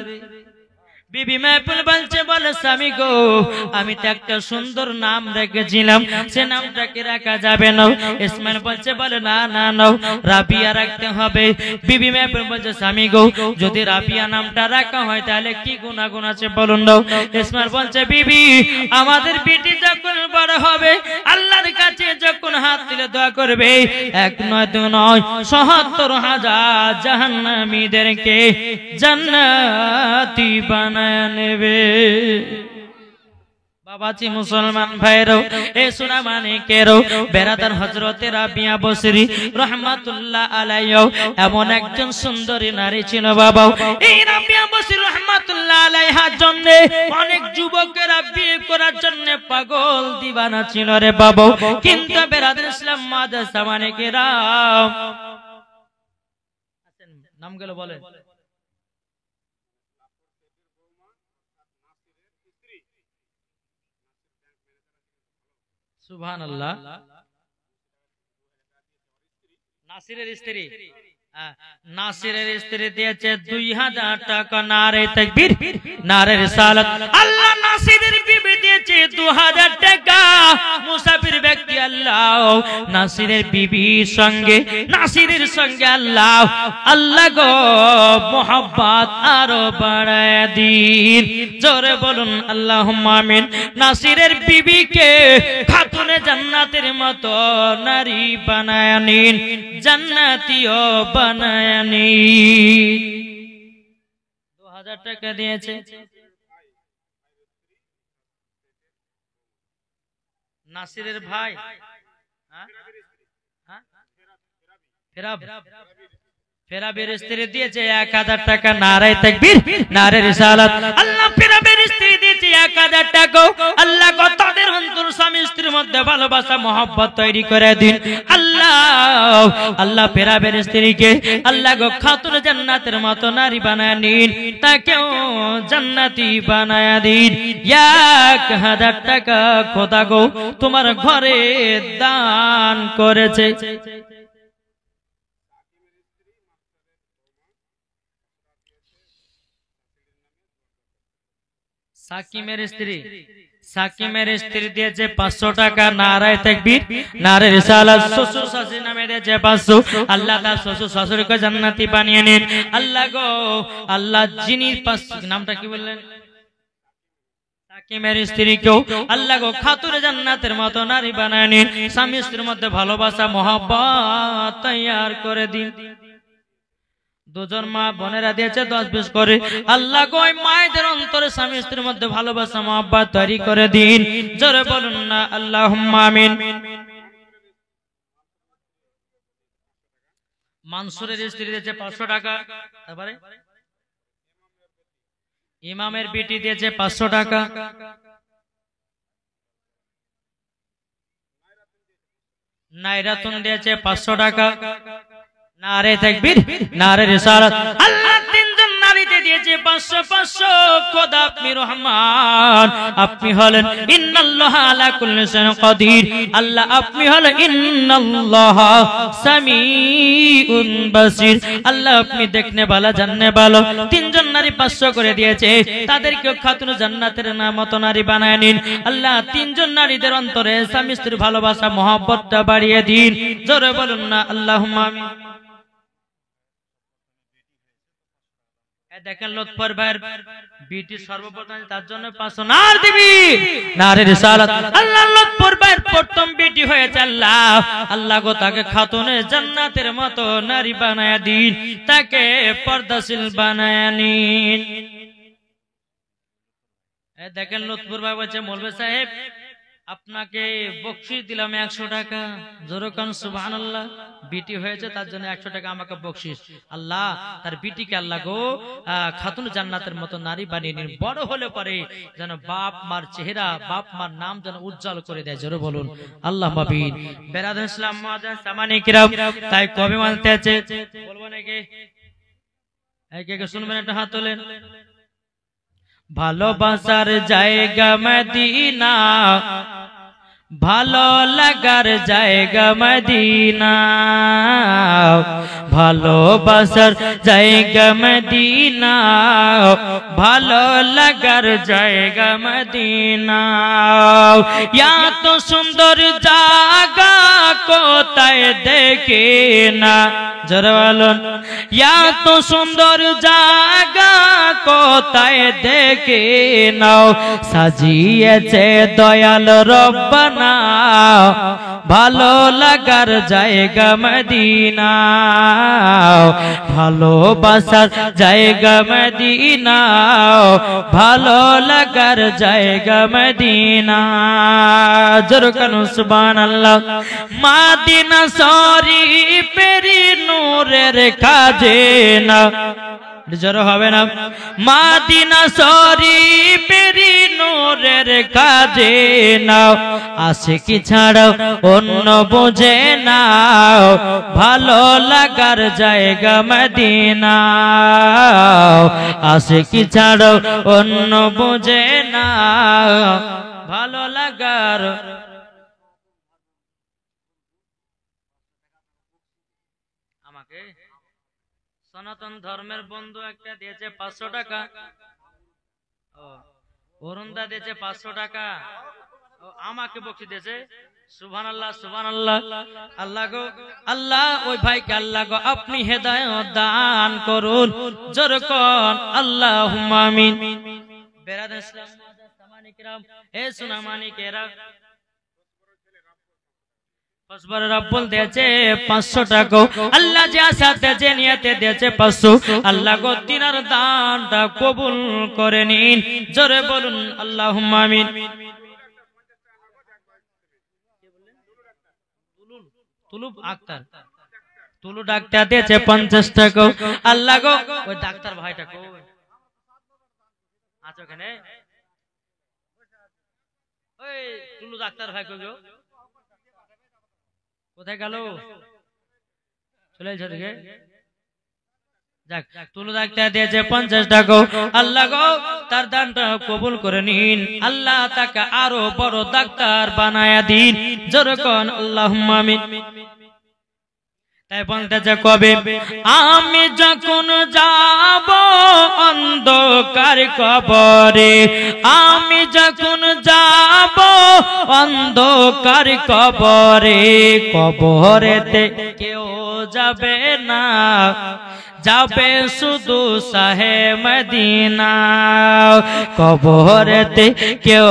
বিবি মাহফুল বলছে, বলে স্বামী গো আমি তো একটা সুন্দর নাম রেখেছিলাম, সে নামটাকে রাখা যাবে না। ইসমাইল বলছে, বলে না না না রাবিয়া রাখতে হবে। বিবি মাহফুল বলছে, স্বামী গো যদি রাবিয়া নামটা রাখা হয় তাহলে কি গুনাহ আছে বলুন না। ইসমাইল বলছে, বিবি আমাদের বেটি যখন বড় হবে আল্লাহর কাছে যখন হাত তুলে দোয়া করবে, এক নয় দু নয় ৭০,০০০ জাহান্নামীদেরকে জান্নাতি বানায় নেবে। বাবাজি মুসলমান ভাইরো, এ সোনা মানিকেরও বেরাদার হযরতে রাবিয়া বসরি রাহমাতুল্লাহ আলাইহি এমন একজন সুন্দরী নারী ছিল বাবা। এই রাবিয়া বসরি রাহমাতুল্লাহ আলাইহার জন্য অনেক যুবকেরা বিয়ে করার জন্য পাগল দিওয়ানা ছিল রে বাবা। কিন্তু বেরাদার ইসলাম মাদ্রাসা মানিকেরা নাম গেল বলে সুবহানাল্লাহ। নাসিরের স্ত্রী, নাসিরের স্ত্রী দিয়েছে ২০০০ টাকা। নারে তাকবীর, নারে রিসালাত। আল্লাহ নাসিরের বিবি দিয়েছে ২০০০ টাকা। মুসাফির ব্যক্তি আল্লাহ নাসিরের বিবির সঙ্গে, নাসিরের সঙ্গে আল্লাহ গো মোহাব্বত আরো বাড়ায় দিন। জোরে বলুন আল্লাহুম্মা আমিন। নাসিরের বিবিকে খাতুনে জান্নাতের মতো নারী বানায় নিন, জান্নাতীয় বানায় নিন। ২০০০ টাকা দিয়েছে। নাসিরের ভাই ফেরাবের স্ত্রী দিয়েছে ১০০০ টাকা। নারায়ে তাকবীর, নারে রিসালাত। আল্লাহ ফেরাবের স্ত্রী দিয়েছে ১০০০ টাকা। আল্লাহ গো তাদের অন্তর স্বামী স্ত্রীর মধ্যে ভালোবাসা মহব্বত তৈরি করে দিন। আল্লাহ ফেরাবের স্ত্রীকে আল্লাহ গো খাতুন জান্নাতের মতো নারী বানায় নিন, তাকেও জান্নাতি বানায় দিন। ১০০০ টাকা খোদা গো তোমার ঘরে দান করেছে। সাকিমের স্ত্রী দিয়েছে ৫০০ টাকা। নারায়ে তাকবীর, নারে রিসালাত। শ্বশুর শাশুড়ি নামে দিয়েছে ৫০০। আল্লাহ তার শ্বশুর শাশুড়িকে জান্নাতি বানিয়ে নিন। আল্লাহ গো আল্লাহ যিনি নামটা কি বললেন, সাকিমের স্ত্রীকেও আল্লাহ গো খাতুনে জান্নাতের মতো নারী বানায় নিন, স্বামী স্ত্রীর মধ্যে ভালোবাসা মহব্বত তৈয়ার করে দিন। দুজন মা বোনেরা দিয়েছে ১০-২০ করে। আল্লাহ গো মায়েদের অন্তরে স্বামী স্ত্রীর মধ্যে ভালোবাসা মহব্বত তৈরি করে দিন। জোরে বলুন না আল্লাহুম্মা আমিন। মানসুরের স্ত্রী দিয়েছে ৫০০ টাকা। তারপরে ইমামের বেটি দিয়েছে ৫০০ টাকা। নাইরাতুন দিয়েছে ৫০০ টাকা। নারে তাকবীর, নারে রিসালাত। আল্লাহ তিনজন নারীতে দিয়েছে ৫০০। খোদা আপনি রহমান, আপনি হলেন ইন্নাল্লাহা আলা কুল্লি শাইইন কাদির। আল্লাহ আপনি হলেন ইন্নাল্লাহা সামিউন বাসির। আল্লাহ আপনি দেখনে বালা জাননে ভালো। তিনজন নারী ৫০০ করে দিয়েছে, তাদেরকে খাতুনে জান্নাতের মতো নারী বানায় নিন। আল্লাহ তিনজন নারীদের অন্তরে স্বামী স্ত্রীর ভালোবাসা মহব্বতটা বাড়িয়ে দিন। জোরে বলুন না আল্লাহুম্মা আমিন। দেখেন লুৎফর ভাইয়ের বিটি সর্বপ্রথম তার জন্য 500 নার দিবি নারে রিসালাত। আল্লাহ লুৎফর ভাইয়ের প্রথম বিটি হয়েছে আল্লাহ, আল্লাহ গো তাকে খাতুনে জান্নাতের মতো নারী বানায়া দিন, তাকে পর্দাশীল বানায়া নিন। দেখেন লুৎফর ভাই বলছে মৌলভী সাহেব আপনাকে বকশিশ দিলাম 100 টাকা, জোরে কোন সুবহানাল্লাহ। বিটি হয়েছে তার জন্য 100 টাকা আমাকে বকশিশ। আল্লাহ তার বিটিকে আল্লাহ গো খাতুন জান্নাতের মতো নারী বানিয়ে নিন, বড় হলে পরে যেন বাপ মার চেহারা বাপ মার নাম যেন উজ্জ্বল করে দেয়, জোরে বলুন আল্লাহ মাবিন। বেরাদুল ইসলাম মুআজ্জিন সামানি কিরাম, তাই কবে মানতে আছে বলবো নাকি? কে শুনবেন একটা হাত তোলেন। ভালোবাসার জায়গা মদিনা, ভালো লাগার জায়গা মদিনা, ভালোবাসার জায়গা মদিনা, ভালো লাগার জায়গা মদিনা। এত সুন্দর জায়গা কোথায় দেখে না, জোরে বলুন। এত সুন্দর জায়গা কোথায় দেখে নাও, সাজিয়েছে দয়াল রব্বানা, ভালো লাগার জায়গা মদিনা, ভালোবাসার জায়গা মদিনা, ভালো লাগার জায়গা মদিনা। জোরে কান সুবহানাল্লাহ। মদিনা শরীফের নূরের খাজনা, জোরে হবে না। মদিনা শরীফের নূরের খাজনা, আশিকি ছাড়া অন্য বোঝে না, ভালো লাগার জায়গা মদিনা, আশিকি ছাড়া অন্য বোঝে না, ভালো লাগার। আমাকে সনাতন ধর্মের বন্ধু একটা দিয়েছে 500 টাকা, অরুণদা দিয়েছে 500 টাকা, আমাকে বকশিশ দিয়েছে। সুবহানাল্লাহ সুবহানাল্লাহ। আল্লাহ গো আল্লাহ ওই ভাইকে আল্লাহ গো আপনি হেদায়েত দান করুন, জোরে কোন আল্লাহুম্মা আমিন। বেরাদার ইসলাম সামানি কিরাম, এ সুনামানি কেরা রব্বুল দিয়েছে 500 টাকা, আল্লাহ যে আশাতে যে নিয়তে দিয়েছে 500, আল্লাহ গো তিনার দানটা কবুল করে নিন, জোরে বলুন আল্লাহুম্মা আমিন। তুলুব আক্তার, তুলু ডাক্তার দিয়েছে 50 টাকা, আল্লাহ গো ওই ডাক্তার ভাইটা কো আছো ওখানে, ওই তুলু ডাক্তার ভাই কো গো কোথায় গেল, চলে এসে দিকে। যাক তুলু ডাক্তার দিয়েছে 50 টাকা, আল্লাহ গো তার দানটা কবুল করে নিন, আল্লাহ তাকে আরো বড় ডাক্তার বানায়া দিন, জোরে কোন আল্লাহুম্মা আমিন। তাই বলতেছে কবে আমি যখন যাব অন্ধকার কবরে, আমি যখন যাব অন্ধকার কবরে, কবরেতে কেউ যাবে না, যাবে শুধু শাহে মদিনা, কবরেতে কেউ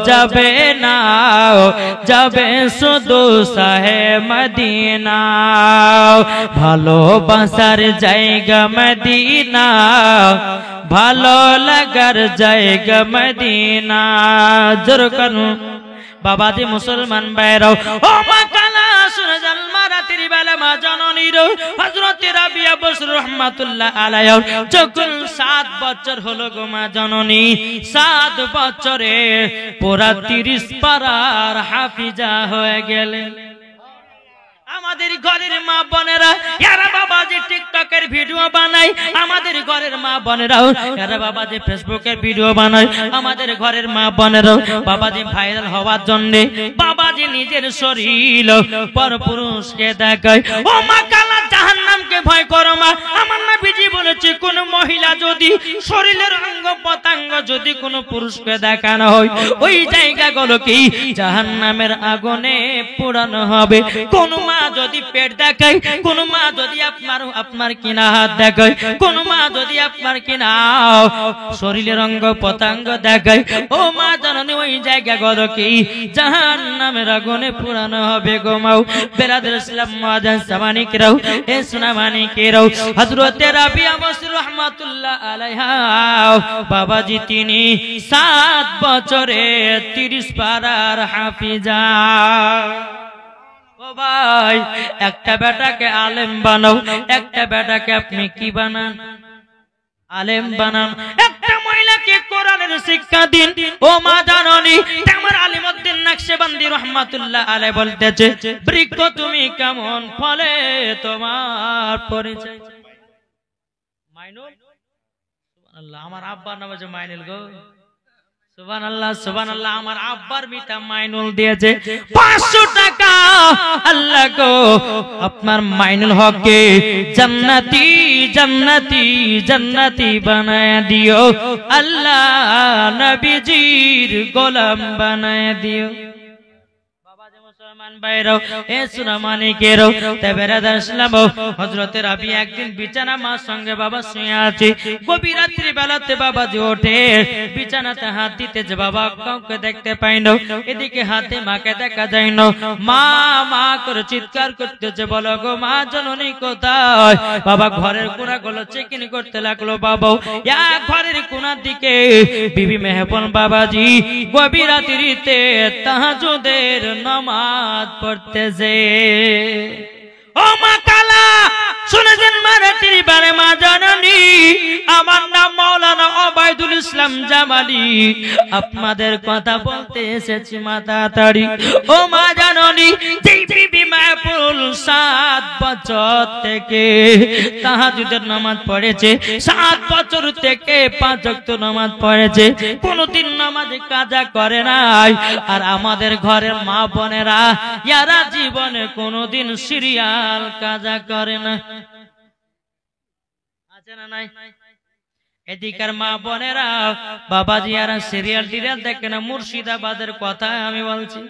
যাবে না, যাবে শুধু শাহে মদিনা, ভালোবাসার জায়গা মদিনা, ভালো লাগার জায়গা মদিনা, জোরে কানু বাবাজি মুসলমান ভাইরাও। ও মা কালা শুনে জান মারাতির বেলা মা জননীর হযরত রাবিয়া বসর রহমাতুল্লাহ আলাইহি যখন 7 বছর হলো গো মা জননী, 7 বছরে পুরা 30 পারার হাফিজা হয়ে গেলেন। আমাদের ঘরের মা বোনেরা এরা বাবাজি টিকটকের ভিডিও বানায়, আমাদের ঘরের মা বোনেরাও এরা বাবাজি ফেসবুকের ভিডিও বানায়, আমাদের ঘরের মা বোনেরাও বাবাজি ভাইরাল হওয়ার জন্য বাবাজি নিজের শরীর পরপুরুষকে দেখায়। ও মা কালা জাহান্নামকে ভয় করো মা, আমার নবীজি বলেছে কোন মহিলা যদি শরীরের অঙ্গ পতঙ্গ যদি কোনো পুরুষকে দেখানো হয় ওই জায়গাগুলো কি জাহান্নামের আগুনে পোড়ানো হবে। কোন মা যদি পেট দেখায়, কোন মা যদি আপনার কিনা হাত দেখায়, কোন মা যদি আপনার কিনা শরীরের অঙ্গ প্রত্যঙ্গ দেখায়, ও মা জননী ওই জায়গাগুলো কি জাহান্নামের আগুনে পোড়ানো হবে গো মাও। বেরাদের ইসলাম মুআজ্জাজ সামানিকরাও, এ সোনা মানিকেরাও, হযরত রাবিয়া বসরি রাহমাতুল্লাহ আলাইহা বাবাজি তিনি 7 বছরে 30 পারার হাফিজা। ও ভাই, একটা বেটাকে আলেম বানাও, একটা বেটাকে আপনি কি বানান? আলেম বানান। একটা মহিলাকে কোরআনের শিক্ষা দিন। ও মা জাননি, আমার আলিমউদ্দিন নকশবন্দি রাহমাতুল্লাহ আলাইহি বলতেছে, বৃক্ষ তুমি কেমন ফলে তোমার পরিচয়। মাইনুল, সুবহানাল্লাহ, আমার আব্বার নাম হচ্ছে মাইনুল গো। সুবহানাল্লাহ, সুবহানাল্লাহ, আমার আব্বার মিতা মাইনুল দিয়েছে 500 টাকা। আল্লাহ গো, আপনার মাইনুল হককে জান্নাতি জান্নাতি জান্নাতি বানায় দিও। আল্লাহ নবীজির গোলাম বানায় দিও। একদিন বিছানা মার সঙ্গে বাবা শুয়ে আছে। গভীর রাত্রি বেলাতে বাবাজি ওঠে, বিছানাতে হাত দিতেছে, বাবা কাউকে দেখতে পাই না। এদিকে হাতে মাকে দেখা যায় না। মা মা করে চিৎকার করতেছে, বলো গো মা জননী কোথায়? বাবা ঘরের কোণা গুলো চেকিং করতে লাগলো। বাবা এক ঘরের কোণার দিকে বিবি মেহবুব বাবাজি গভীর রাত্রিতে তাহাজ্জুদের নামাজ পড়তেছে। ও মা কালা, শুনেছেন মারাঠির বারে মা জননী, আমার নাম মাওলানা ওবায়দুল ইসলাম জামালি, আপনাদের কথা বলতে এসেছি মা তাড়াতাড়ি। ও মা জননী, যেই বিবি মাহফুল 7 বছর থেকে তাহাজ্জুদের নামাজ পড়েছে, 7 বছর থেকে 5 ওয়াক্ত নামাজ পড়েছে, কোনদিন নামাজে কাজা করে নাই। আর আমাদের ঘরের মা বোনেরা ইয়ারা জীবনে কোনদিন সিরিয়াল কাজা করে না। আছে না নাই? এদিকার মা বোনেরা বাবাজি আর সিরিয়াল টিরিয়াল দেখে না। মুর্শিদাবাদের কথা আমি বলছি,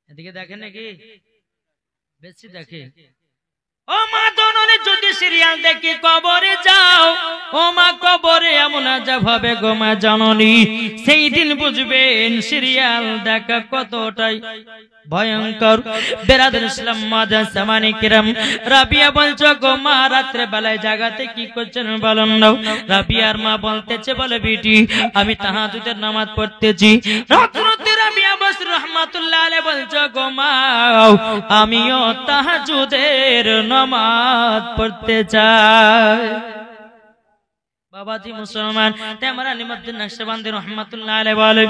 এদিকে দেখেন নাকি? বেশি দেখে। ও মা জননী, যদি সিরিয়াল দেখি কবরে যাও, ও মা কবরে এমন আযাব হবে গো মা জননী, সেই দিন বুঝবেন সিরিয়াল দেখা কতটাই ভয়ঙ্কর। বেরাদুল ইসলাম মুআজ্জাজ সামানি কিরাম, রাবিয়া বলছো গো মা রাত্রে বেলায় জাগাতে কি করছেন বলেন না। রাবিয়ার মা বলতেছে, বলে বিটি আমি তাহাজ্জুদের নামাজ পড়তেছি। রাত্রে রাবিয়া বসরি রাহমাতুল্লাহ আলাইহি বলছো গো মা আমিও তাহাজ্জুদের নামাজ পড়তে চাই। বাবাজি মুসলমান, তেমন আলিমউদ্দিন নকশবন্দি রাহমাতুল্লাহ আলাইহি বলে,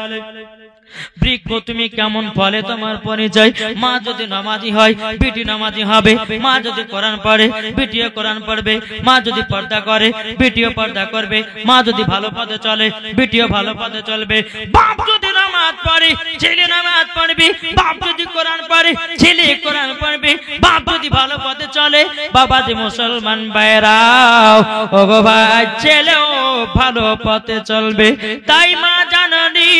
বৃক্ষ তুমি কেমন ফলে তোমার পরিচয়। মা যদি নামাজি হয় বিটি নামাজি হবে, মা যদি কোরআন পড়ে বিটিও কোরআন পড়বে, মা যদি পর্দা করে বিটিও পর্দা করবে, মা যদি ভালো পথে চলে বিটিও ভালো পথে চলবে। বাপ যদি নামাজ পড়ে ছেলে নামাজ পড়বে, বাপ যদি কোরআন পড়ে ছেলে কোরআন পড়বে, বাপ যদি ভালো পথে চলে। বাবাজি মুসলমান ভাইরাও, ও গো ভাই, ছেলেও ভালো পথে চলবে। তাই মা জাননী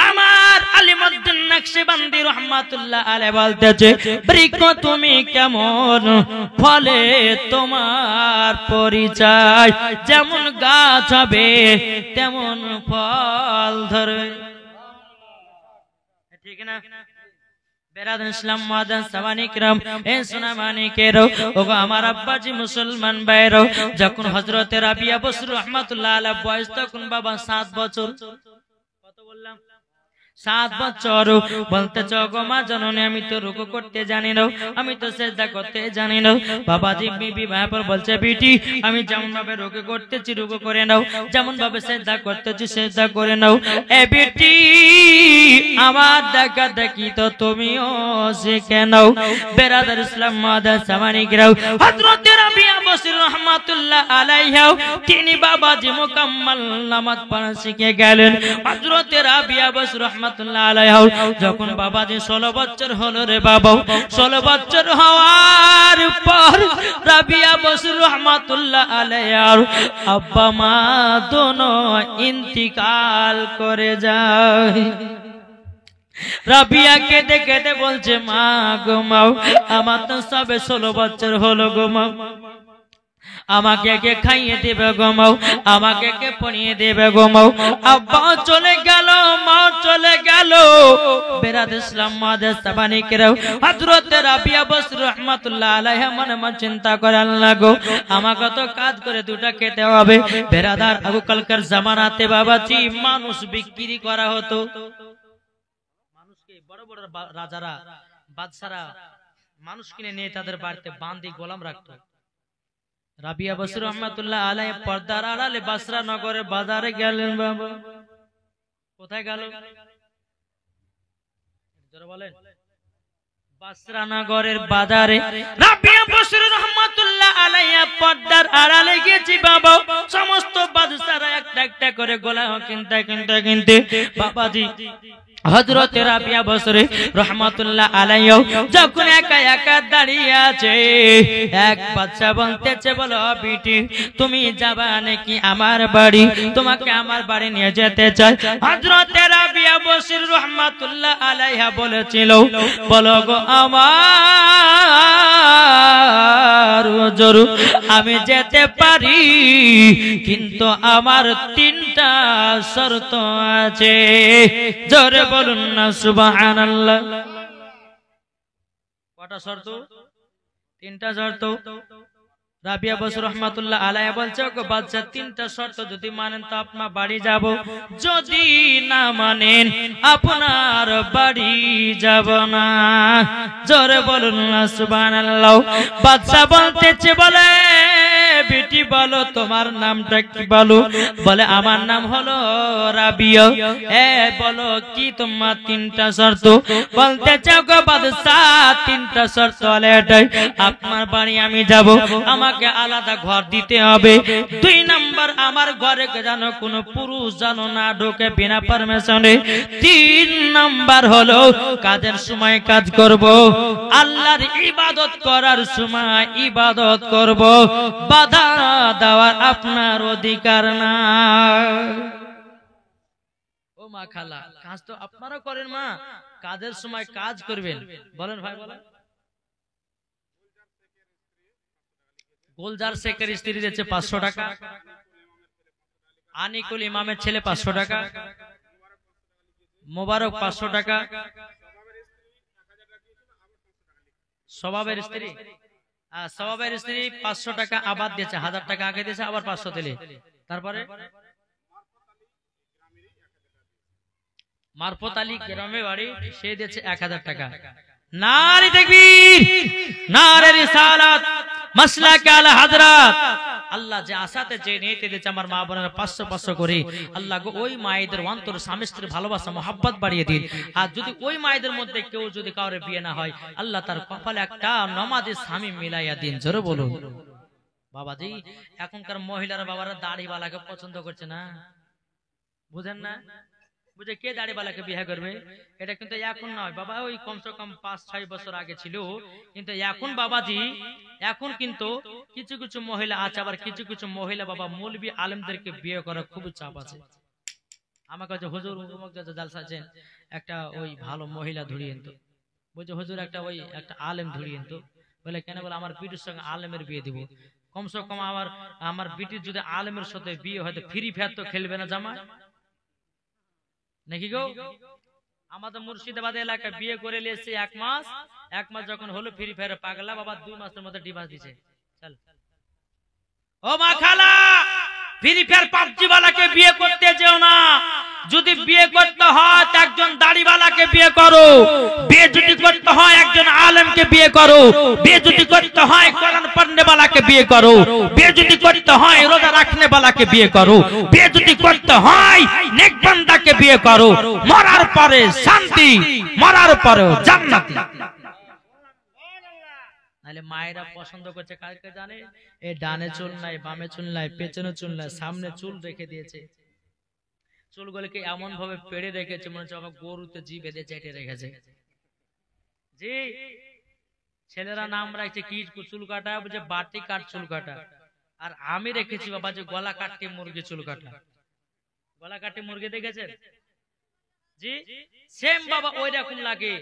আমার আলিমউদ্দিন নকশবন্দি রাহমাতুল্লাহ আলাইহি বলতেছে, বৃক্ষ তুমি কেমন ফলে তোমার পরিচয়। যেমন গাছ হবে তেমন ফল ধরবে, ঠিক না? বেরাদুল ইসলাম মুআজ্জাজ সামানি কিরাম, এ সোনা মানিকেরও, ওগো আমার আব্বাজি মুসলমান ভাইরাও, যখন হযরত রাবিয়া বসরি রাহমাতুল্লাহ আলাইহি বয়স তখন বাবা 7 বছর। কত বললাম? 7 বছর। বলতেছ গো মা জননী আমি তো রুকু করতে জানি না, আমি তো সিজদা করতে জানি না। বাবাজি বিবি ভাইপর বলছে, বিটি আমি যেমন ভাবে রুকু করতেছি রুকু করে নাও, যেমন ভাবে সিজদা করতেছি সিজদা করে নাও। এ বিটি আমার দেখা দেখি তো তুমিও শিখে নাও। বেরাদুল ইসলাম মুআজ্জাজ সামানি কিরাম, হযরত রাবিয়া বসরি রাহমাতুল্লাহ আলাইহা তিনি বাবাজি মুকাম্মাল নামাজ পড়া শিখে গেলেন। হযরত রাবিয়া বসরি রাহমাতুল্লাহ আলাইহা যখন বাবাজি 16 বছর হলো রে বাবা, 16 বছর হওয়ার পর রাবিয়া বসরি বসর রহমাতুল্লাহ আলাইহির আব্বা মা দোনো ইন্তিকাল করে যায়। রাবিয়াকে দেখে বলছে মা গো মা, আমার তো সবে 16 বছর হলো গো মা, আমাকে কে খাইয়ে দেবে গো মা, আমাকে কে পড়িয়ে দেবে গো মা। আব্বা চলে গেল, মা চলে গেল। বেরাদ ইসলাম মাদের সাবানিকেরাও হযরত রাবিয়া বসর রহমাতুল্লাহ আলাইহা মনে মনে চিন্তা করে আল্লাহ গো, আমাকে তো কাজ করে দুটা খেতে হবে। বেরাদার আবু কালকার জামানাতে বাবাজি মানুষ বিক্রি করা হতো। মানুষকে বড় বড় রাজারা বাদশারা মানুষ কিনে নিয়ে তাদের বাড়িতে বান্দি গোলাম রাখতো। রাবিয়া বসর রহমাতুল্লাহ আলাইহি পর্দার আড়ালে বাসরা নগরের বাজারে গেলেন। বাবা কোথায় গেল জোরে বলেন? বাসরা নগরের বাজারে রাবিয়া বসর রহমাতুল্লাহ আলাইহি পর্দার আড়ালে গেছি বাবা। সমস্ত বাদশারা একটা একটা করে গোলাম কিনতে বাবাজি হযরত রাবিয়া বসর রহমাতুল্লাহ আলাইহি যখন একা একা দাঁড়িয়ে আছে, এক বাদশা বলতেছে বলো বিটি তুমি যাবা নাকি আমার বাড়ি? তোমাকে আমার বাড়ি নিয়ে যেতে চাই। হযরত রাবিয়া বসর রহমাতুল্লাহ আলাইহা বলেছিল বলো গো আমার হুজুর আমি যেতে পারি, কিন্তু আমার 3টা শর্ত আছে। জোরে বলুন না সুবহানাল্লাহ। কটা শর্ত? 3টা শর্ত। রাবিয়া বসর রহমাতুল্লাহ আলাইহি বলছে গো বাদশা 3টা শর্ত যদি মানেন তো আপনার বাড়ি যাব, যদি না মানেন আপনার বাড়ি যাব না। জোরে বলুন না সুবহানাল্লাহ। বাদশা বলতেছে বলে বেটি বলো তোমার নামটা কি? বলো। বলে আমার নাম হলো রাবিয়া। বলো কি তোমার 3টা শর্ত? বলতেছে গো বাদশা 3টা শর্ত হলো এটাই, আপনার বাড়ি আমি যাব, আমাকে আলাদা ঘর দিতে হবে। 2 নাম্বার আমার ঘরে যেন কোনো পুরুষ যেন না ঢোকে বিনা পারমিশনে। 3 নাম্বার হলো কাজের সময় কাজ করব, আল্লাহর ইবাদত করার সময় ইবাদত করব, বাধা দেওয়ার আপনার অধিকার না। ও মা খালা কাজ তো আপনারা করেন মা, কাজের সময় কাজ করবেন। বলেন ভাই বলেন। গোলজার শেখের স্ত্রী দিচ্ছে 500 টাকা, আনিকুল ইমামের ছেলে 500 টাকা, মোবারক 500 টাকা, সবাবের স্ত্রী 500 টাকা আবার দিয়েছে, 1000 টাকা আগে দিয়েছে, আবার 500 দিলে। তারপরে মারফত আলী গ্রামে বাড়ি, সে দিয়েছে 1000 টাকা। নারে তাকবীর, নারে রিসালাত, মাসলাকে আলা হযরত। আল্লাহ যে আশাতে যে নিতে দিয়েছে আমার মা বোনেরা 500 করে, আল্লাহ গো ওই মায়েদের অন্তর স্বামী স্ত্রীর ভালোবাসা মহব্বত বাড়িয়ে দিন। আর যদি ওই মায়েদের মধ্যে কেউ যদি কাউরে বিয়ে না হয়, আল্লাহ তার কপালে একটা নামাজি স্বামী মিলাইয়া দিন। জোরে বলুন। বাবাজি এখনকার মহিলারা বাবারা দাড়িওয়ালাকে পছন্দ করছে না, বুঝেন না? বুঝে কে দাড়িওয়ালাকে বিয়ে করবে? এটা কিন্তু এখন নয় বাবা, ওই কমসে কম 5-6 বছর আগে ছিল। কিন্তু এখন বাবাজি এখন কিন্তু কিছু কিছু মহিলা আছে, আবার কিছু কিছু মহিলা বাবা মৌলবি আলেমদেরকে বিয়ে করার খুব চাপ আছে। আমার কাছে হুজুর জালসা আছেন, একটা ওই ভালো মহিলা ধরিয়েন তো। বলছে হুজুর একটা ওই একটা আলেম ধরিয়েন তো। বলে কেন? বলে আমার বিটির সঙ্গে আলেমের বিয়ে দিব। কমসে কম আমার বিটির যদি আলেমের সাথে বিয়ে হয় তো ফ্রি ফায়ার তো খেলবে না জামা নাকি গো? আমাদের মুর্শিদাবাদ এলাকায় বিয়ে করে নিয়েছে 1 মাস, 1 মাস যখন হলো ফ্রি ফায়ারে পাগলা বাবা 2 মাসের মধ্যে ডিভোর্স দিয়েছে। চল ও মা খালা, ফ্রি ফায়ার পাবজি ওয়ালাকে বিয়ে করতে যেও না। যদি বিয়ে করতে হয় তো একজন দাড়িওয়ালাকে বিয়ে করো, বিয়ে যদি করতে হয় একজন আলেমকে বিয়ে করো, বিয়ে যদি করতে হয় কোরআন পড়নে ওয়ালাকে বিয়ে করো, বিয়ে যদি করতে হয় রোজা রাখনে ওয়ালাকে বিয়ে করো, বিয়ে যদি করতে হয় নেক বান্দাকে বিয়ে করো। মরার পরে শান্তি, মরার পরে জান্নাতি। নালে মায়েরা পছন্দ করছে কাকে জানে? এই ডানে চুল নাই, বামে চুল নাই, পেছনে চুল নাই, সামনে চুল রেখে দিয়েছে। চুলগুলোকে এমন ভাবে পেড়ে রেখেছে মনে হচ্ছে আমার গরুতে জিভে দিয়ে চেটে রেখেছে। জি ছেলেরা নাম রাখছে কি চুল কাটা, যে বাটি কাট চুল কাটা। আর আমি রেখেছি বাবা যে গলা কাটতে মুরগি চুল কাটা। গলা কাটে মুরগি দেখেছেন? জি সেম বাবা ওই রকম লাগে।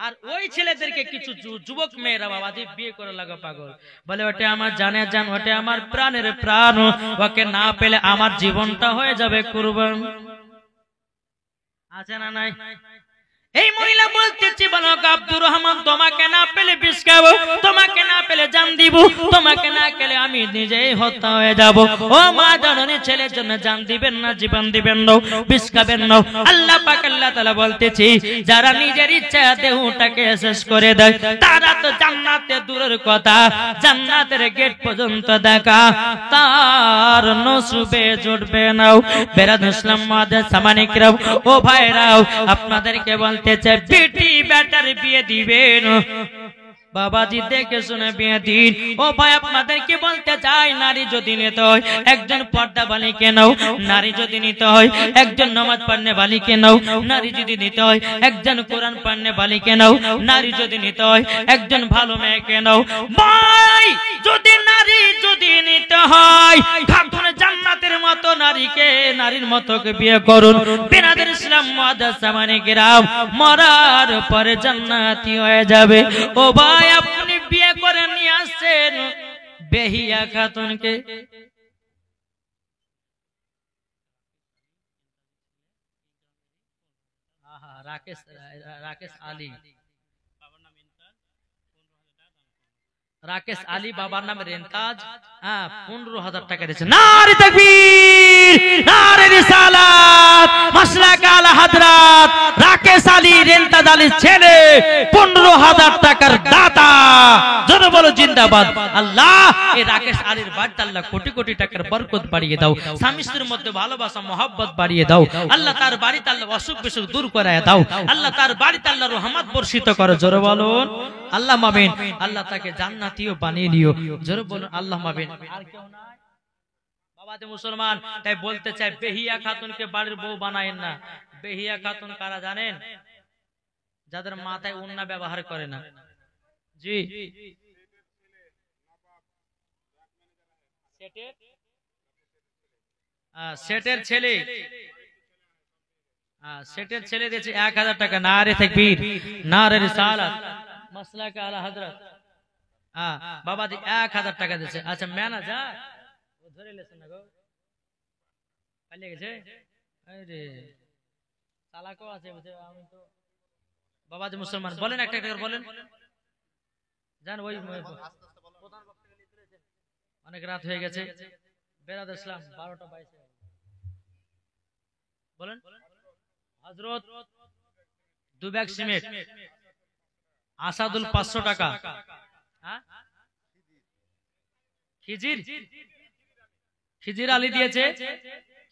আর ওই ছেলেদেরকে কিছু যুবক মেয়েরা বাবা যে বিয়ে করে লাগা পাগল, বলে ওটা আমার জানের জান, ওটা আমার প্রাণের প্রাণ, ওকে না পেলে আমার জীবনটা হয়ে যাবে কুরবান। আছে না নাই? এই মহিলা বলতেছি, বলো আব্দুর রহমান তোমাকে না পেলে বিষ খাবো, তোমাকে না পেলে জান দিব, তোমাকে না পেলে আমি নিজেই হত্যা হয়ে যাব। ও মা জননী, ছেলের জন্য জান দিবেন না, জীবন দিবেন না, বিষ খাবেন না। আল্লাহ পাক আল্লাহ তাআলা বলতেছি, যারা নিজের ইচ্ছা দেহটাকে শেষ করে দেয় তারা তো জান্নাতে দূরের কথা, জান্নাতের গেট পর্যন্ত দেখা তার নসিবে জুটবে না। বেরাদ ইসলাম মাদের সামানিকরাও, ও ভাইরাও, আপনাদেরকে বলতে বেটি বেটার বিয়ে দিবেন, বাবাজি দেখে শুনে বিয়ে দিন। ও ভাই আপনাদেরকে বলতে চাই, নারী যদি নিতে হয় একজন পর্দা বালিকে নাও, নারী যদি নিতে হয় একজন নামাজ পড়নে বালিকে নাও, নারী যদি নিতে হয় একজন কোরআন পড়নে বালিকে নাও, নারী যদি নিতে হয় একজন ভালো মেয়েকে নাও। ভাই যদি নারী যদি নিতে হয় খাতুন জান্নাতের মতো নারীকে, নারীর মতো বিয়ে করুন। বিরাদর ইসলাম মুআদ্দাস সামানিকেরাম, মরার পরে জান্নাতি হয়ে যাবে। ও ভাই আপনি বিয়ে করে নিয়ে আসছেন বেহিয়া খাতুনকে, রাকেশ আলী, রাকেশ আলী বাবার নাম রেন্তাজ, 15,000 টাকা দিয়েছে। নারে তাকবীর, নারে রিসালাত, মাসলাক আলা হযরত রাকেশ আলী রেন্তাজ আলীর ছেলে 15,000 টাকার দাতা। জোরে বলো জিন্দাবাদ। আল্লাহ এই রাকেশ আলীর বাড়িতে আল্লাহ কোটি কোটি টাকার বরকত বাড়িয়ে দাও, স্বামী স্ত্রীর মধ্যে ভালোবাসা মহব্বত বাড়িয়ে দাও। আল্লাহ তার বাড়িতে আল্লাহ অসুখ বিসুখ দূর করে দাও। আল্লাহ তার বাড়িতে আল্লাহ রহমত বর্ষিত করো। জোরে বলুন আল্লাহ মাবিন। আল্লাহ তাকে জান্নাতীও বানিয়ে নিও। জোরে বলুন আল্লাহ মাবিন। আর কেউ নাই বাবাতে মুসলমান, তাই বলতে চাই বেহিয়া খাতুনকে বাড়ির বউ বানায়েন না। বেহিয়া খাতুন কারা জানেন? যাদের মাথায় ওড়না ব্যবহার করে না। জি সেটের ছেলে, সেটের ছেলে দিয়েছে 1000 টাকা। নারে তাকবীর, নারে রিসালাত, মাসলাক আলা হযরত বাবাজি 1000 টাকা দিয়েছে। আচ্ছা ম্যানেজার ও ধরে লেছেন না গো, পালিয়ে গেছে। আরে চালাকও আছে বুঝে। আমি তো বাবাজি মুসলমান বলেন একটা একটা করে বলেন, জান ওই অনেক রাত হয়ে গেছে। বেরাদ ইসলাম 12টা 22 বলেন। হযরত 2 ব্যাগ সিমেন্ট, আসাদুল 500 টাকা, খিজির, খিজির আলী দিয়েছে,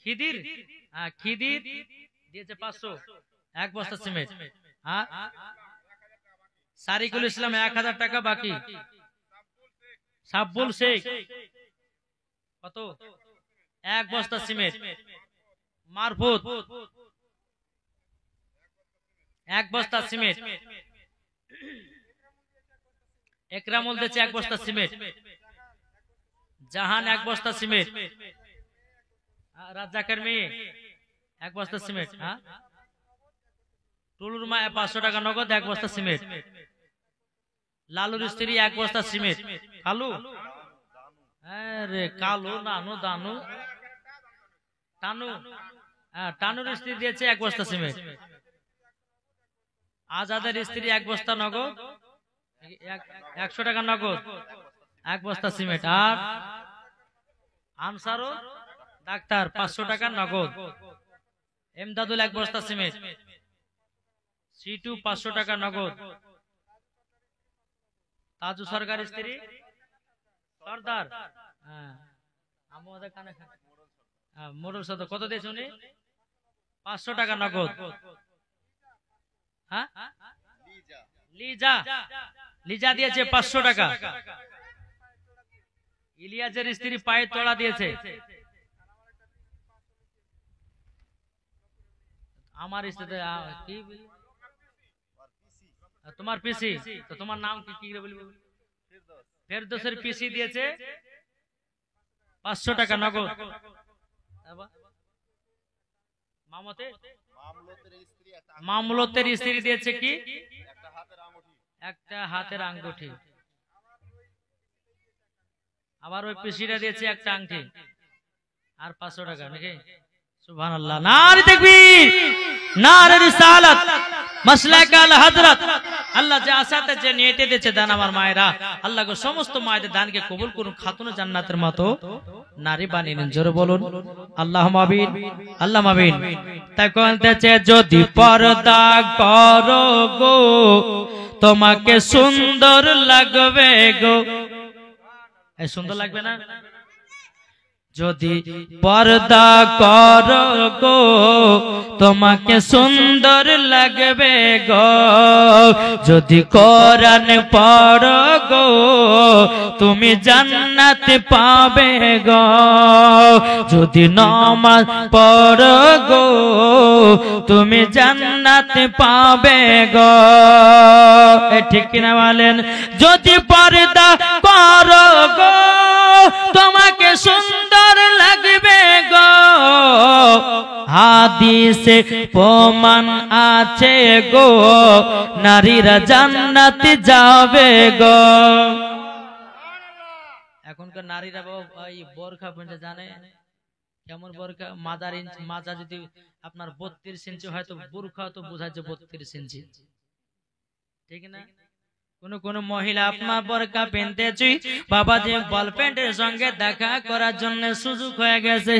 খিদির খিদির দিয়েছে 500, এক বস্তা সিমেন্ট। সারিকুল ইসলাম 1000 টাকা বাকি। সাব্বুল শেখ কত? এক বস্তা সিমেন্ট। মারফুত এক বস্তা সিমেন্ট। একরামুল দিয়েছে এক বস্তা সিমেন্ট। জাহান এক বস্তা সিমেন্ট। রাজ্জাকের মেয়ে এক বস্তা সিমেন্ট। টুলুর মা 500 টাকা নগদ এক বস্তা সিমেন্ট। লালুর স্ত্রী এক বস্তা সিমেন্ট। কালু, আরে কালু নানু দানু টানু, টানুর স্ত্রী দিয়েছে এক বস্তা সিমেন্ট। আজাদের স্ত্রী এক বস্তা নগদ 100 টাকা নগদ এক বস্তা সিমেন্ট। আর আনসারও ডাক্তার 500 টাকা নগদ। এমদাদুল এক বস্তা সিমেন্ট। সিটু 500 টাকা নগদ। তাজু সরকার স্ত্রী সর্দার, আমাদের কানে মোড়ল সদ কত দিয়েছে উনি? 500 টাকা নগদ। লিজা, লিজা দিয়েছে 500 টাকা। ইলিয়াসের স্ত্রী পায়ের তোড়া দিয়েছে। আমার স্ত্রী কি তোমার পিসি, তো তোমার নাম কি কি বলবো? ফেরদৌসের পিসি দিয়েছে 500 টাকা নগদ। মামলতের স্ত্রী দিয়েছে কি একটা হাতের আঙ্গুঠি। আবার ওই পিসিরা দিয়েছে একটা আংটি আর 500 টাকা নাকি? সুবহানাল্লাহ। নারে তাকবীর, নারে রিসালাত, মাসলাক আল হযরত। আল্লাহ যে আসাতে যে নিয়তে দিয়েছে দান আমার মায়েরা, আল্লাহ গো সমস্ত মায়েদের দানকে কবুল করুন, খাতুনে জান্নাতের মতো নারী বানিয়ে নিন। জোরে বলুন আল্লাহুম্মা আমিন, আল্লাহুম্মা আমিন। তাই বলতেছে যদি পর্দা করো গো তোমাকে সুন্দর লাগবে গো। এই সুন্দর লাগবে না? যদি পর্দা করো গো তোমাকে সুন্দর লাগবে গো, যদি কোরআন পড়ো গো তুমি জান্নাত পাবে গো, যদি নামাজ পড়ো গো তুমি জান্নাত পাবে গো। ঠিক কিনা বলেন? যদি পর্দা করো গো তোমাকে সুন্দর লাগবে গো, হাদিসে প্রমাণ আছে গো নারীরা জান্নাতে যাবে গো। এখনকার নারীরা ওই বোরখা পরে জানে কেমন বোরখা? মাজা যদি আপনার 32 ইঞ্চি হয় তো বোরখা তো বোঝায় যে 32 ইঞ্চি, ঠিক না? কোন মহিলা আপনার বোরকা পেনতেছি বাবাজি বলপেন্টের সঙ্গে দেখা করার জন্য সুযোগ হয়ে গেছে।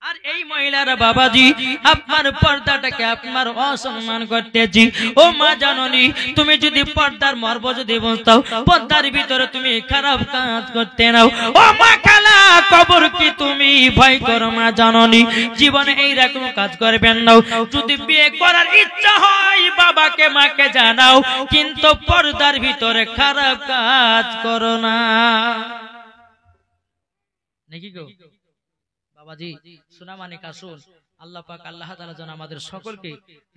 আর এই মহিলারা বাবাজি আপনার পর্দাটাকে আপনার অসম্মান করতেছি। ও মা জাননী, তুমি যদি পর্দার মর্ম যদি বুঝতাও, পর্দার ভিতরে তুমি খারাপ কাজ করতে নাও। ও মা খালা, কবর কি তুমি ভয় করো মা জাননী? জীবনে এইরকম কাজ করবেন না। যদি বিয়ে করার ইচ্ছা হয় বাবাকে মাকে জানাও, কিন্তু পর্দার ভিতরে খারাপ কাজ করো না, নাকি গো বাবাজি? শোনা মানে কাশুন, আল্লাহ পাক আল্লাহ তাআলা যেন আমাদের সকলকে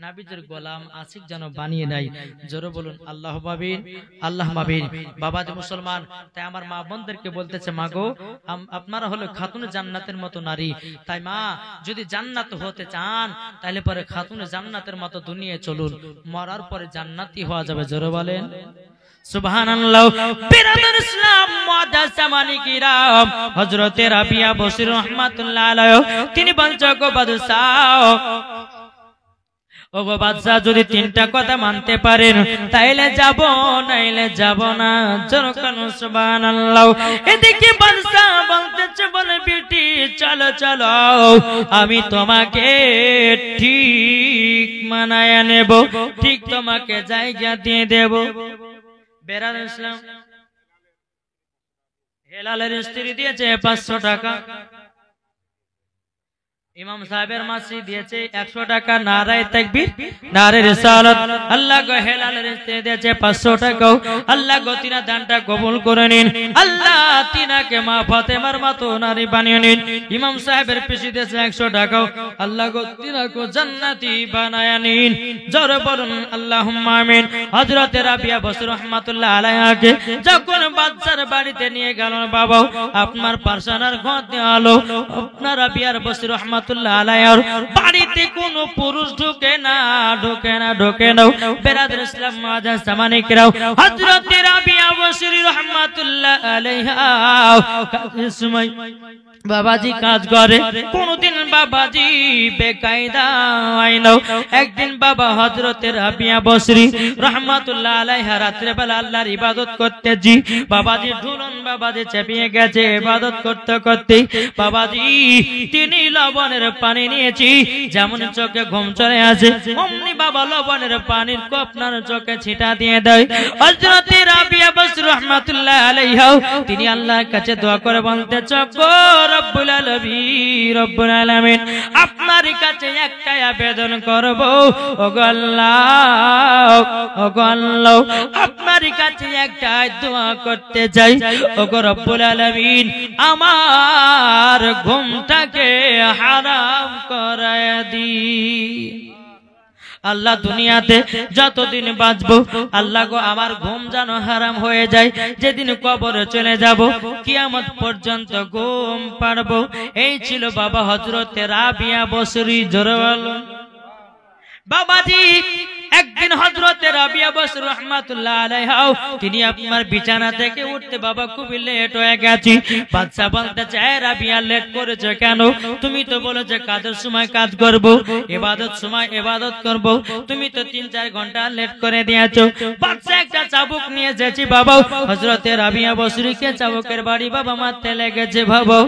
নবীদের গোলাম আশিক যেন বানিয়ে নেয়। জোরে বলুন আল্লাহুম্মা আমিন, আল্লাহুম্মা আমিন। বাবাজি মুসলমান, তাই আমার মা বোনদেরকে বলতেছে মা গো আপনারা হলো খাতুনে জান্নাতের মতো নারী। তাই মা যদি জান্নাত হতে চান তাহলে পরে খাতুনে জান্নাতের মতো দুনিয়ায় চলুন, মরার পরে জান্নাতি হওয়া যাবে। জোরে বলেন সুবহানাল্লাহ। বিরাদর ইসলাম মুআদ্দাস জামানি কিরাম, হযরত রাবিয়া বসরি রাহমাতুল্লাহ আলাইহি তিনি বলছে গো বাদশাহ, ও গো বাদশাহ যদি তিনটা কথা মানতে পারেন তাইলে যাব, নাইলে যাব না। জোরকান সুবহানাল্লাহ। এদিকে বাদশাহ বলতেছে বলে বিটি চলো চলো আমি তোমাকে ঠিক মানায় নেব, ঠিক তোমাকে জায়গা দিয়ে দেব। বেরাদ ইসলাম হেলালের স্ত্রী দিয়েছে 500 টাকা, ইমাম সাহেবের মাসি দিয়েছে 100 টাকা। নারায়ে তাকবীর, নারে রিসালাত। আল্লাহ গো হেলালের স্ত্রী দিয়েছে 500 টাকা। আল্লাহ গো তিনা দানটা কবুল করে নিন। আল্লাহ তিনাকে মা ফাতেমার মতো নারী বানিয়ে নিন। ইমাম সাহেবের পিসি দিয়েছে 100 টাকা। আল্লাহ গো তিনাকে জান্নাতি বানায় নিন। জোরে বলুন আল্লাহুম্মা আমিন। হযরত রাবিয়া বসরি রাহমাতুল্লাহ আলাইহাকে যখন বাদশার বাড়িতে নিয়ে গেল বাবা, আপনার পার্সোনাল ঘর দেওয়ালো, আপনার রাবিয়ার বসরি রাহমাতুল্লাহ আলাইহির বাড়িতে কোনো পুরুষ ঢোকে না, ঢোকে না, ঢোকে না। বেরাদর ইসলাম মুআদ্দাস জামানি কিরাম, হযরত রাবিয়া বসরি রাহমাতুল্লাহ আলাইহা কাজের সময় বাবাজি কাজ করে, কোনদিন বাবাজি বেকায়দা হয় না। একদিন বাবা হযরত রাবিয়া বসরি রাহমাতুল্লাহ আলাইহা রাত্রে বেলা আল্লাহর ইবাদত করতে জি বাবাজি ঢুলন বাবাজি চেপিয়ে গেছে। ইবাদত করতে করতে বাবাজি তিনি লবণের পানি নিয়েছি, যেমন চোখে ঘুম চলে আসে অমনি বাবা লবণের পানির আপনার চোখে ছিটা দিয়ে দেয়। হযরত রাবিয়া বসরি রাহমাতুল্লাহ আলাইহা তিনি আল্লাহর কাছে দোয়া করে বলতে চোখ রব্বুল আলামিন, রব্বুল আলামিন আপনার কাছে একটাই আবেদন করব, ওগো আল্লাহ, ওগো আল্লাহ আপনার কাছে একটাই দোয়া করতে চাই, ওগো রব্বুল আলামিন আমার ঘুমটাকে হারাম করায় দিন। আল্লাহ দুনিয়াতে যতদিন বাঁচবো আল্লাহ গো আমার ঘুম যেন হারাম হয়ে যায়, যেদিন কবরে চলে যাব কিয়ামত পর্যন্ত ঘুম পারবো। এই ছিল বাবা হযরতে রাবিয়া বসরি। জোরে বলুন বাবাজি। একদিন হযরতে রাবিয়া বসরি রাহমাতুল্লাহ আলাইহা তিনি আপনার বিছানা থেকে উঠতে বাবা খুবই লেট হয়ে গেছে। বাদশা বলতে চায় রাবিয়া লেট করেছে কেন? তুমি তো বলেছে কাজের সময় কাজ করব, ইবাদত সময় ইবাদত করব, তুমি তো 3-4 ঘন্টা লেট করে দিয়েছো। বাদশা একটা চাবুক নিয়ে যাচ্ছে বাবা, হযরতে রাবিয়া বসরিকে চাবুকের বাড়ি বাবা মারতে লেগেছে। বাবা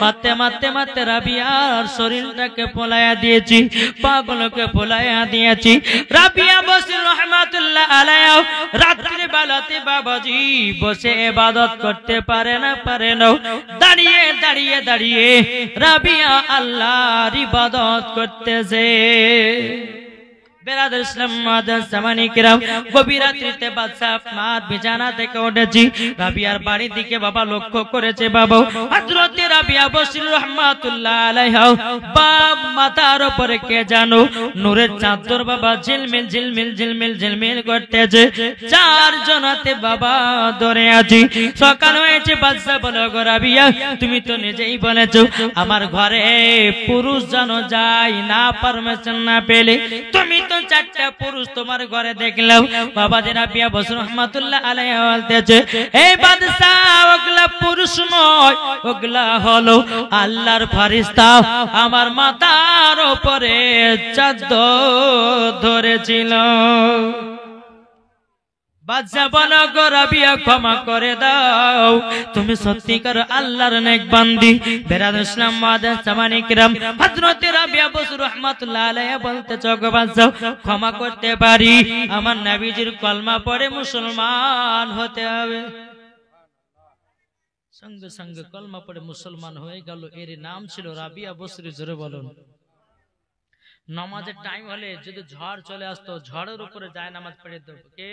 মারতে মারতে মারতে রাবিয়ার শরীরটাকে পোলায়া দিয়েছি, পাগুলোকে পোলায়া দিয়েছি। রাবিয়া বসরি রাহমাতুল্লাহ আলাইহা রাত্রি বেলাতে বাবাজি বসে ইবাদত করতে পারে না দাঁড়িয়ে দাঁড়িয়ে দাঁড়িয়ে রাবিয়া আল্লাহর ইবাদত করতেছে। বেরাদার ইসলাম মাদার জামানি কিরাম, গভীর রাত্রিতে বাদশা আপনার বিছানা থেকে উঠেছি, রাবিয়ার বাড়ির দিকে বাবা লক্ষ্য করেছে। বাবা হযরতে রাবিয়া বসরি রাহমাতুল্লাহ আলাইহা বাপ মাথার উপরে কে জানো নূরের চাদর বাবা ঝিলমিল ঝিলমিল ঝিলমিল ঝিলমিল করতেছে। 4 জনাতে বাবা ধরে আছি। সকাল হয়েছে, বাদশা বলে গো রাবিয়া তুমি তো নিজেই বলেছো আমার ঘরে পুরুষ যেন যায় না, পারমিশন না পেলে। তুমি তো 4টা পুরুষ তোমার ঘরে দেখলাম। বাবা যে রাবিয়া বসরি রাহমাতুল্লাহ আলাইহা বলতেছে এই বাদশা ওগুলা পুরুষ নয়, ওগুলা হলো আল্লাহর ফেরেশতা। আমার মাথার উপরে চাদর ধরেছিল। বাদশা বলো গো রাবিয়া ক্ষমা করে দাও, তুমি সত্যিকার আল্লাহর নেক বান্দি। বেরাদার ইসলাম মাদার জামানি কিরাম, হযরতে রাবিয়া বসরি রাহমাতুল্লাহ আলাইহা বলতে গো বাদশা ক্ষমা করতে পারি, আমার নবীজির কলমা পড়ে মুসলমান হতে হবে। সঙ্গে সঙ্গে কলমা পড়ে মুসলমান হয়ে গেল। এর নাম ছিল রাবিয়া বসরি। জোরে বলুন। নামাজের টাইম হলে যদি ঝড় চলে আসতো, ঝড়ের উপরে যায় নামাজ পড়ে দেব কে?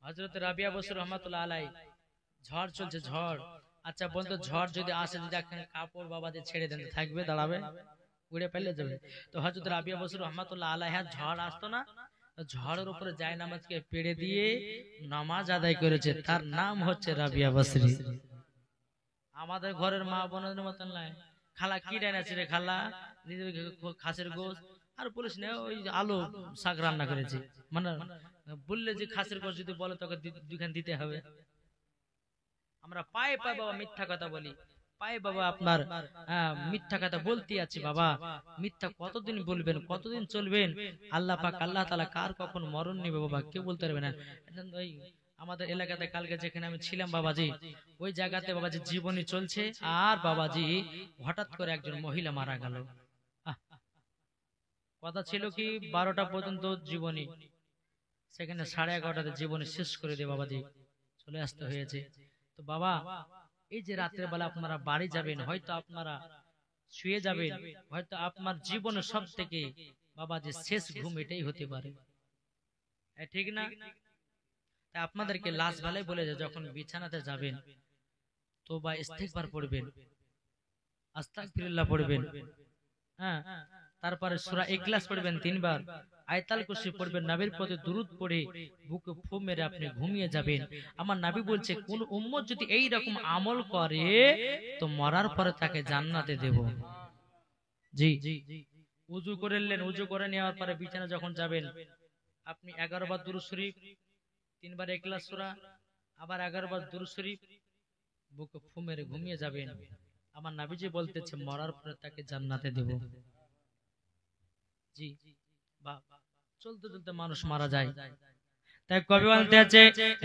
হযরত রাবিয়া বসরি রাহমাতুল্লাহ আলাইহি। ঝড় চলছে, ঝড়। আচ্ছা বন্ধু, ঝড় যদি আসে, যদি এখানে কাপড় বাবাতে ছেড়ে দেন, থাকবে? দাঁড়াবে? উড়ে ফেলে যাবে। তো হযরত রাবিয়া বসরি রাহমাতুল্লাহ আলাইহা ঝড় আসতো না, ঝড়ের উপরে যায় নামাজকে পেড়ে দিয়ে নামাজ আদায় করেছে। তার নাম হচ্ছে রাবিয়া বসরি। আমাদের ঘরের মা বোনদের মতন নয়। খালা কি রান্না রে? খালা খাসের গোশ আর বলিস না ওই আলু শাক রান্না করেছে, মানে বললে যে খাসের গোশ যদি বলে তোকে 2খান দিতে হবে। আমরা পায়ে পায়ে বাবা মিথ্যা কথা বলি, পায়ে বাবা আপনার মিথ্যা কথা বলতে আছি। বাবা মিথ্যা কতদিন বলবেন, কতদিন চলবেন? আল্লাহ পাক আল্লাহ তাআলা কার কখন মরণ নেবে বাবা কেউ বলতে পারবে না। ওই আমাদের এলাকাতে কালকে যেখানে আমি ছিলাম বাবাজি, ওই জায়গাতে বাবাজি জীবনী চলছে, আর বাবাজি হঠাৎ করে একজন মহিলা মারা গেল। কথা ছিল কি 12টা পর্যন্ত জীবনী, সেখানে 11:30টাতে জীবনী শেষ করে দিয়ে বাবাজি চলে আসতে হয়েছে। তো বাবা এই যে রাতের বেলা আপনারা বাড়ি যাবেন, হয়তো আপনারা শুয়ে যাবেন, হয়তো আপনার জীবনের সব থেকে বাবাজি শেষ ঘুম এটাই হতে পারে, ঠিক না? তাই আপনাদেরকে লাশ বেলায় বলে যে যখন বিছানাতে যাবেন তওবা ইস্তিগফার পড়বেন, আস্তাগফিরুল্লাহ পড়বেন, হ্যাঁ, তারপরে সূরা ইখলাস পড়বেন 3 বার, আয়াতুল কুরসি পড়বেন, নবীর প্রতি দুরূদ পড়ে বুকে ফু মেরে আপনি ঘুমিয়ে যাবেন। আমার নবী বলছে কোন উম্মত যদি এই রকম আমল করে তো মরার পরে তাকে জান্নাতে দেব। জি, ওযু করলেন, ওযু করে নেওয়ার পরে বিছানা যখন যাবেন আপনি 11 বার দুরূদ শরীফ, 3 বার ইখলাস সূরা, আবার 11 বার দুরূদ শরীফ, বুকে ফু মেরে ঘুমিয়ে যাবেন। আমার নবীজি বলতেছে মরার পরে তাকে জান্নাতে দেব। জি বাহ, চলতে চলতে মানুষ মারা যায়। তাই কবি বলতে আছে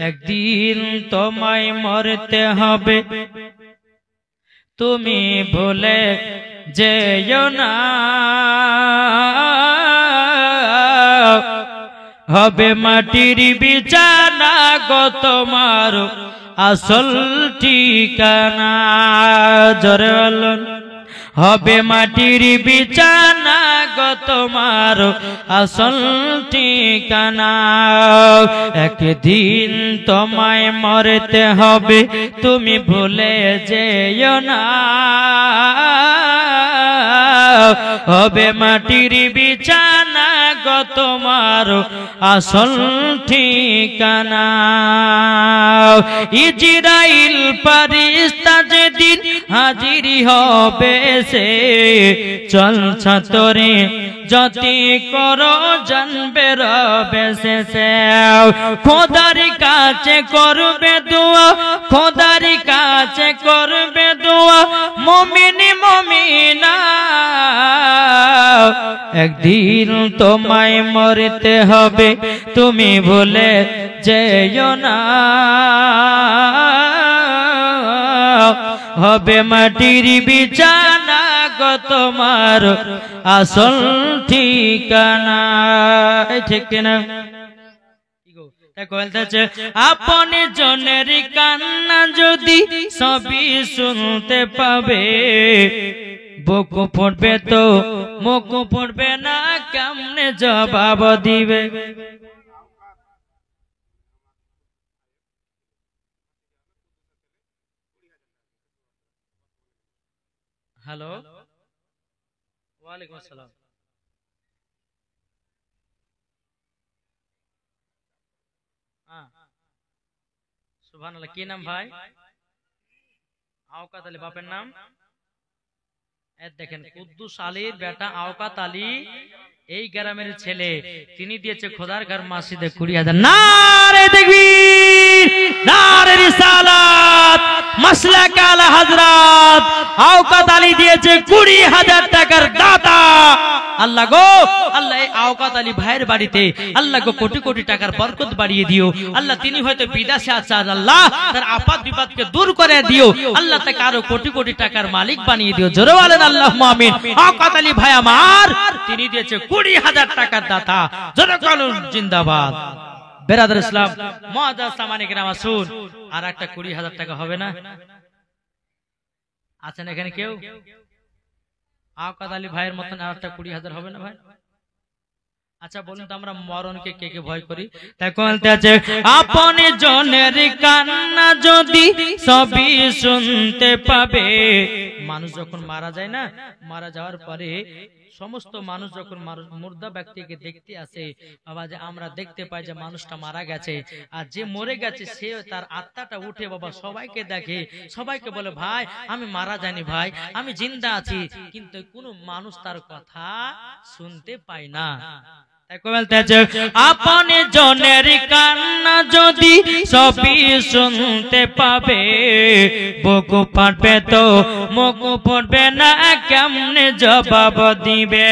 একদিন তোমায় মরতে হবে, তুমি ভুলে যেও না, হবে মাটির বিছানা গো তোমার আসল ঠিকানা। জোরে বলুন, হবে মাটির বিছানা গো তোমার আসল ঠিকানা। একদিন তোমায় মরতে হবে, তুমি ভুলে যেও না, হবে মাটির বিছানা গো তোমার আসল ঠিকানা। ইজরাইল ফেরেশতা যেদিন হাজির হবে সে, চলছা তোরে যতি করো জানবে রবে শেষে। খোদার কাছে করবে দোয়া, খোদার কাছে করবে দোয়া মুমিন মুমিনা। একদিন তোমায় মরতে হবে, তুমি ভুলে যেও না। হবে মাটির বিছানা গো তোমার আসল ঠিকানা। ঠিক না? আপনি জনের কান্না যদি সবই শুনতে পাবে, বুক ফুটবে তো মুখ ফুটবে না, কেমনে জবাব দিবে? হ্যালো, ওয়ালাইকুম আসসালাম। সুবহানাল্লাহ, কি নাম ভাই? আওকাত আলী, বাপের নাম? দেখেন, কুদ্দুস আলীর বেটা আওকাত আলী এই গ্রামের ছেলে, তিনি দিয়েছে খোদার ঘর মসজিদে 20,000। নারে তাকবীর, নারে রিসালাত, মাসলাক আলা হযরত আওকাত আলী দিয়েছে 20,000 টাকার দাতা। আল্লাহ গো, আল্লাহ এই আওকাত আলী ভাইয়ের বাড়িতে আল্লাহ গো কোটি কোটি টাকার বরকত বাড়িয়ে দিও। আল্লাহ তিনি হয়তো বিদেশে আছে, আল্লাহ তার আপাত বিপদকে দূর করে দিও। আল্লাহ তাকে আরো কোটি কোটি টাকার মালিক বানিয়ে দিও। জোরে বলেন আল্লাহুম্মা আমিন। আওকাত আলী ভাই আমার, তিনি দিয়েছে 20,000 টাকার দাতা। জোরে বলুন জিন্দাবাদ। বেরাদার ইসলাম মুআজ্জাজ সামানি কেরাম, আসুন। আর একটা 20,000 টাকা হবে না? আছেন এখানে কেউ? আওকাত আলী ভাইয়ের মতন আর একটা 20,000 হবে না ভাই? আচ্ছা বলুন তো, আমরা মরণকে কে কে ভয় করি? তাই বলতে আছে, আপনি জনের কান্না যদি সবই শুনতে পাবে। মানুষ যখন মারা যায় না, মারা যাওয়ার পরে সমস্ত মানুষ যখন মুর্দা ব্যক্তিকে দেখতে আসে, বাবা যে আমরা দেখতে পাই যে মানুষটা মারা গেছে, আর যে মরে গেছে সে তার আত্মাটা উঠে বাবা সবাইকে দেখে, সবাইকে বলে ভাই আমি মারা যাইনি, ভাই আমি জিন্দা আছি, কিন্তু কোনো মানুষ তার কথা শুনতে পায় না। আপনি জনের কান্না যদি সবই শুনতে পাবে, বুক ফাটবে তো মুখ ফুটবে না, কেমনে জবাব দিবে?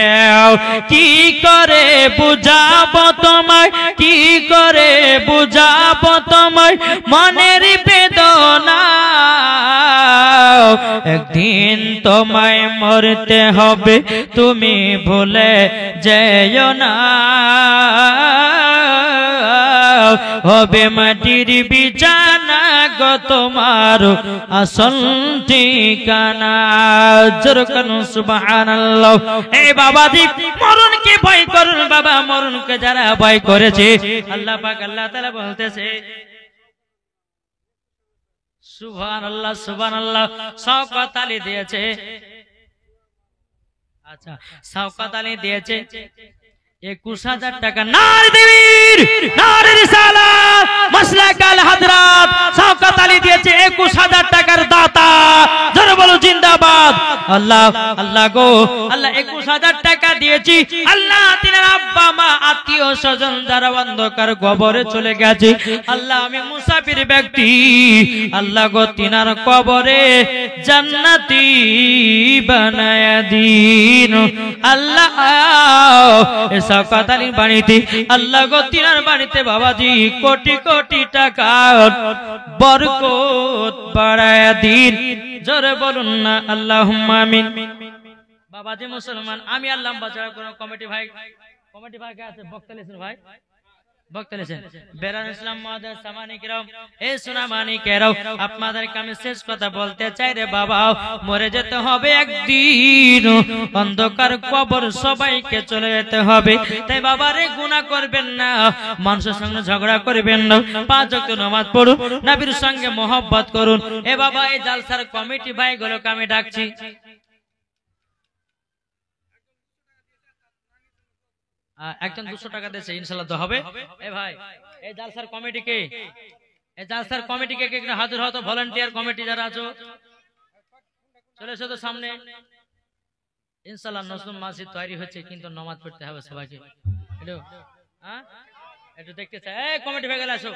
কি করে বুঝাবো তোমায়, কি করে বুঝাবো তোমায় মনের বেদনা? একদিন তোমায় মরতে হবে, তুমি ভুলে যেও না। হবে মাটির বিছানা গো তোমার আসল ঠিকানা। জোরে বলুন সুবহানাল্লাহ। এই বাবাজি, মরণকে ভয় করুন বাবা, মরণকে যারা ভয় করেছে আল্লাহ পাক আল্লাহ তাআলা বলতেছে সুবহানাল্লাহ সুবহানাল্লাহ। শওকত আলী দিয়েছে, আচ্ছা শওকত আলী দিয়েছে 21,000 টাকা। নারে তাকবীর, নারে রিসালাত, মাসলাক আল হযরত শওকত আলী দিয়েছে 21,000 টাকার দাতা। জোরে বলো জিন্দাবাদ। আল্লাহ আল্লাহ গো, আল্লাহ 21,000 টাকা দিয়েছি। আল্লাহ তিনার আব্বা মা আত্মীয় স্বজন যারা অন্ধকার কবরে চলে গেছে, আল্লাহ আমি মুসাফির ব্যক্তি, আল্লাহ গো তিনার কবরে জান্নাতি বানায়া দিন। আল্লাহ শওকত আলীর বাড়িতে আল্লাহ গো তিনার বাড়িতে বাবাজি কোটি কোটি টাকা বরকত বাড়ায়া দিন। জোরে বলুন না আল্লাহুম্মা আমিন। বাবাজি মুসলমান, আমি আল্লাহ বাঁচার কোন কমিটি ভাই কে আছে? বক্তা লিখেন ভাই, বক্তা লিখেন। বেরান ইসলাম মুআজ্জাজ সামানি কেরাম, এই সোনামানি কেরাম, আপনাদেরকে আমি শেষ কথা বলতে চাই রে বাবা, মরে যেতে হবে একদিন, অন্ধকার কবর সবাইকে চলে যেতে হবে। তাই বাবা রে গুনাহ করবেন না, মানুষের সঙ্গে ঝগড়া করবেন না, 5 ওয়াক্ত নামাজ পড়ুন, নবীর সঙ্গে মোহাব্বত করুন। এ বাবা এই জালসার কমিটি ভাইগুলোকে আমি ডাকছি, একজন 200 টাকা দিয়েছে, ইনশাআল্লাহ তো হবে। এ ভাই, এই জালসার কমিটি কে, এই জালসার কমিটি কে একটু হাজির হও তো, ভলান্টিয়ার কমিটি যারা আছো চলে এসো তো সামনে। ইনশাআল্লাহ নতুন মসজিদ তৈরি হচ্ছে, কিন্তু নামাজ পড়তে হবে সবাইকে। হ্যালো, হ্যাঁ একটু দেখতে চাই। এই কমিটি ভাই গেলে আসো,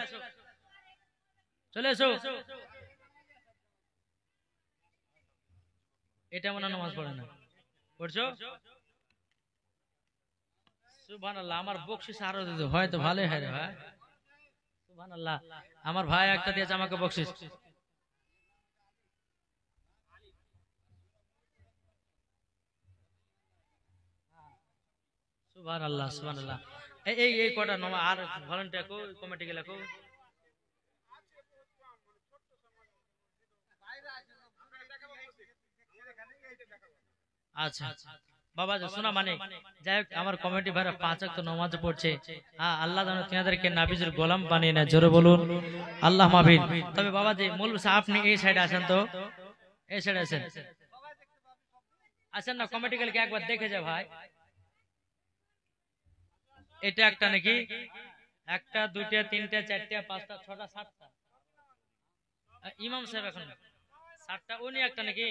চলে এসো। এটা মনে নামাজ পড়ে না, পড়ছো? সুবহানাল্লাহ, আমার বকশিস আরো দিতে হয় তো ভালোই হয় রে ভাই। সুবহানাল্লাহ, আমার ভাই একটা দিয়েছে আমাকে বকশিস। সুবহানাল্লাহ, সুবহানাল্লাহ। এই এই কটা নামা আর ভলান্টিয়ার কো, কমিটি গেলা কো? আচ্ছা বাবা শোনা মানে, যাই হোক আমার কমিটি ভাইরা 5 ওয়াক্ত নামাজ পড়ছে। হ্যাঁ, আল্লাহ যেন তোমাদেরকে নাবিজের গোলাম বানিয়ে নেয়, জোরে বলুন আল্লাহ মাবিন। তবে বাবাজি মৌলভী সাহেব আপনি এই সাইডে আসেন তো, এই সাইডে আসেন, আসেন না, কমিটি গেলকে একবার দেখে যা ভাই। এটা একটা নাকি, একটা দুইটা তিনটা চারটা পাঁচটা ছটা সাতটা, ইমাম সাহেব এখন 7টা, উনি একটা নাকি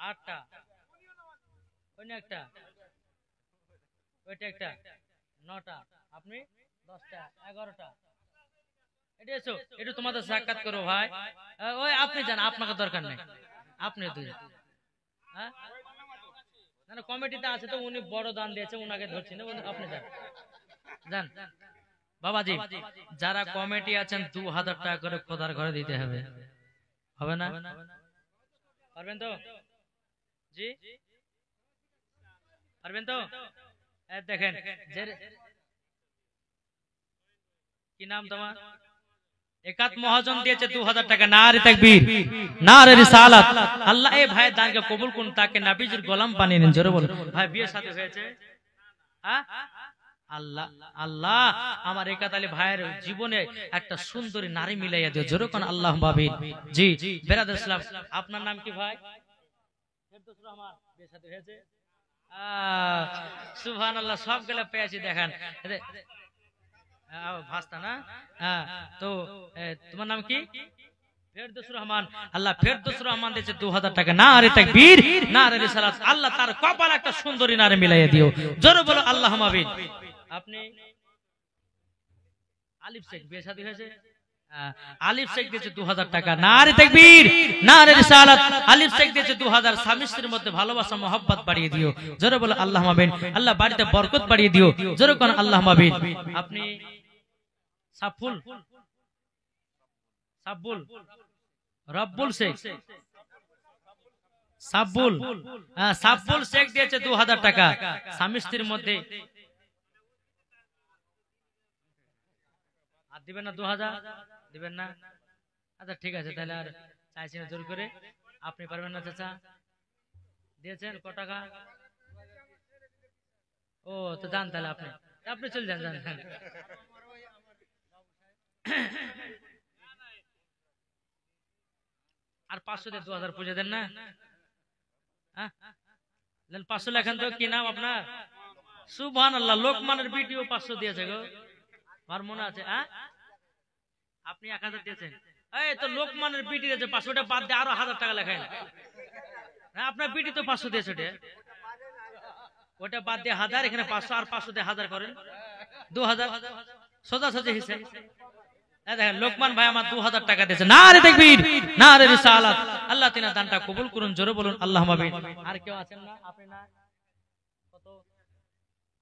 8টা, উনি একটা, ওইটা একটা 9টা, আপনি 10টা 11টা। এটা এসো, এটা তোমাদের সাক্ষাৎ করো ভাই। ওই আপনি যান, আপনাকে দরকার নেই, আপনি দুই। হ্যাঁ না, কমিটিতে আছে তো, উনি বড় দান দিয়েছে, উনাকে ধরছি না, আপনি যান যান। বাবাজি যারা কমিটি আছেন 2000 টাকা করে খোদার ঘরে দিতে হবে, হবে না? পারবেন তো? জি পারবেন তো? দেখেন কি নাম তোমার? একাত মহাজন দিয়েছে 2000 টাকা। নারে তাকবীর, নারে রিসালাত। আল্লাহ এই ভাইয়ের দানকে কবুল করুন, তাকে নবীজির গোলাম বানিয়ে নিন, জোরে বলুন। ভাই বিয়ে সাথে হয়েছে? হ্যাঁ, আল্লাহ আল্লাহ আমার একাত আলী ভাইয়ের জীবনে একটা সুন্দরী নারী মিলাইয়া দিও, জোরে কোন আল্লাহ মাবিন। জি বেরাদর ইসলাম, আপনার নাম কি ভাই? ফেরদৌস রহমান, বিয়ে সাথে হয়েছে? সুবহানাল্লাহ, সব গেলে পেয়েছি। দেখেন ভাস্তা না? হ্যাঁ, তো তোমার নাম কি? ফেরদৌস রহমান। আল্লাহ ফেরদৌস রহমান দিয়েছে 2000 টাকা। নারে তাকবীর, নারে রিসালাত। আল্লাহ তার কপাল একটা সুন্দরী নারী মিলাইয়া দিও, জোরে বলো আল্লাহ মাবিন। আপনি আলিফ শেখ, বিয়ে শাদী হয়েছে? আলিফ শেখ দিয়েছে 2000 টাকা। নারে তাকবীর, নারে রিসালাত। আলিফ শেখ দিয়েছে 2000। স্বামী স্ত্রীর মধ্যে ভালোবাসা মহব্বত বাড়িয়ে দিও, জোরে বলো আল্লাহ মাবিন। আল্লাহ বাড়িতে বরকত বাড়িয়ে দিও, জোরে কোন আল্লাহ মাবিন। আপনি সাফুল, সাব্বুল, রব্বুল শেখ, সাব্বুল, সাব্বুল শেখ দিয়েছে 2000 টাকা। স্বামী স্ত্রীর মধ্যে আর দিবেন না? 2000 দিবেন না? আচ্ছা ঠিক আছে, তাহলে আর চাইছি না জোর করে। আপনি পারবেন না চাচা? দিয়েছেন ক টাকা? ও তো যান, তাহলে আপনি আপনি চলে যান, যান। আর 500 দিয়ে 2000 পুজো দেন না? 500 লেখেন তো। কি নাম আপনার? সুবহানাল্লাহ, লোকমানের ভিডিও 500 দিয়েছে গো, আমার মনে আছে। আপনি 1000 দিয়েছেন। এই তো লোকমানের বিটি দিয়েছে 500 টাকা, বাদ দিয়ে আরো 1000 টাকা লেখাই। আপনার বিটি তো 500 দিয়েছে, ওটা বাদ দিয়ে 1000, এখানে 500 আর 500 দিয়ে 1000 করেন 2000, সোজা সোজা হিসেব। দেখেন লোকমান ভাই আমার 2000 টাকা দিয়েছে। নারে তাকবীর, নারে রিসালাত। আল্লাহ তিনার দানটা কবুল করুন, জোরে বলুন আল্লাহ মাবিন। আর কেউ আছেন না? আপনি না কত?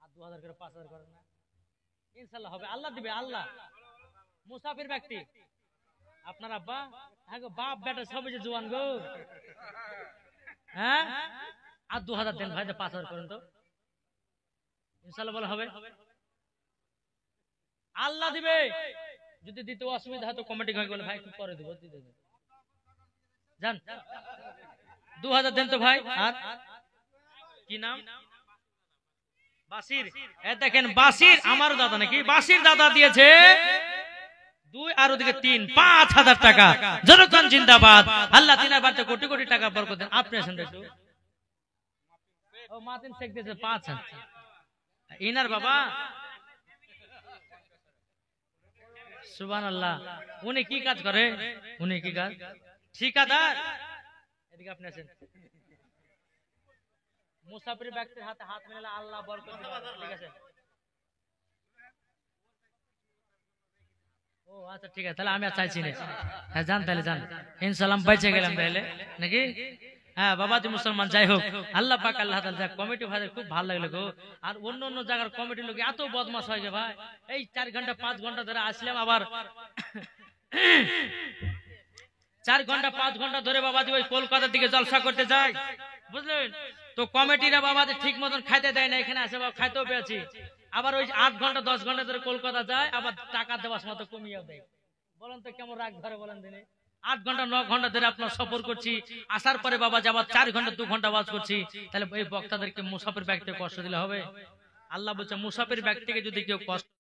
আর 2000 করে 5000 করেন না? ইনশাআল্লাহ হবে, আল্লাহ দিবে। আল্লাহ মুসাফির ব্যক্তি আপনার আব্বা, হ্যাঁ গো, বাপ বেটা সব যে জওয়ান গো। হ্যাঁ, আর 2000 দেন ভাই, 5000 করেন তো, ইনশাআল্লাহ বলা হবে। আল্লাহ দিবে। যদি দিতে অসুবিধা হয় তো কমিটি বলে ভাই একটু পরে দেবো, দিতে দেবেন। যান 2000 দেন তো ভাই। আর কি নাম? বাসির। দেখেন বাসির আমারও দাদা নাকি? বাসির দাদা দিয়েছে 2 আর ওদিকে 3, 5000 টাকা। জনগণ জিন্দাবাদ। আল্লাহ তিনার বাড়িতে কোটি কোটি টাকা বরকত দেন। আপনি আছেন একটু? ও মাতিন শেখ দিয়েছে 5000। ইনার বাবা সুবহানাল্লাহ। উনি কি কাজ করে? উনি কি কাজ? ঠিকাদার। এদিকে আপনি আছেন। মুসাফির ব্যক্তির হাতে হাত মিলালে আল্লাহ বরকত দিবেন। ঠিক আছে। ও আচ্ছা ঠিক আছে, তাহলে আমি আর চাইছি না। হ্যাঁ যান, তাহলে যান, ইনশাআল্লাহ বেঁচে গেলাম তাহলে নাকি। হ্যাঁ বাবাজি মুসলমান, যাই হোক আল্লাহ পাক আল্লাহ তাআলা কমিটি ভাই খুব ভালো লাগলো গো। আর অন্য অন্য জায়গার কমিটির লোক এত বদমাশ হয় যে ভাই, এই 4 ঘন্টা 5 ঘন্টা ধরে আসলাম, আবার 4 ঘন্টা 5 ঘন্টা ধরে বাবাজি ওই কলকাতার দিকে জলসা করতে যায়, বুঝলেন তো। কমিটিরা বাবাজি ঠিক মতন খাইতে দেয় না, এখানে আসে বাবা খাইতেও পেয়েছি। আবার ওই 8 ঘন্টা 10 ঘন্টা ধরে কলকাতা যায়, আবার টাকা দেওয়ার মতো কমিয়ে দেয়। বলেন তো কেমন রাগ ধরে বলেন দিনে। 8 ঘন্টা 9 ঘন্টা ধরে আপনার সফর করছি, আসার পরে বাবা আবার 4 ঘন্টা 2 ঘন্টা ওয়াজ করছি, তাহলে এই বক্তাদেরকে মুসাফির ব্যক্তিকে কষ্ট দিলে হবে? আল্লাহ বলছে মুসাফির ব্যক্তিকে যদি কেউ কষ্ট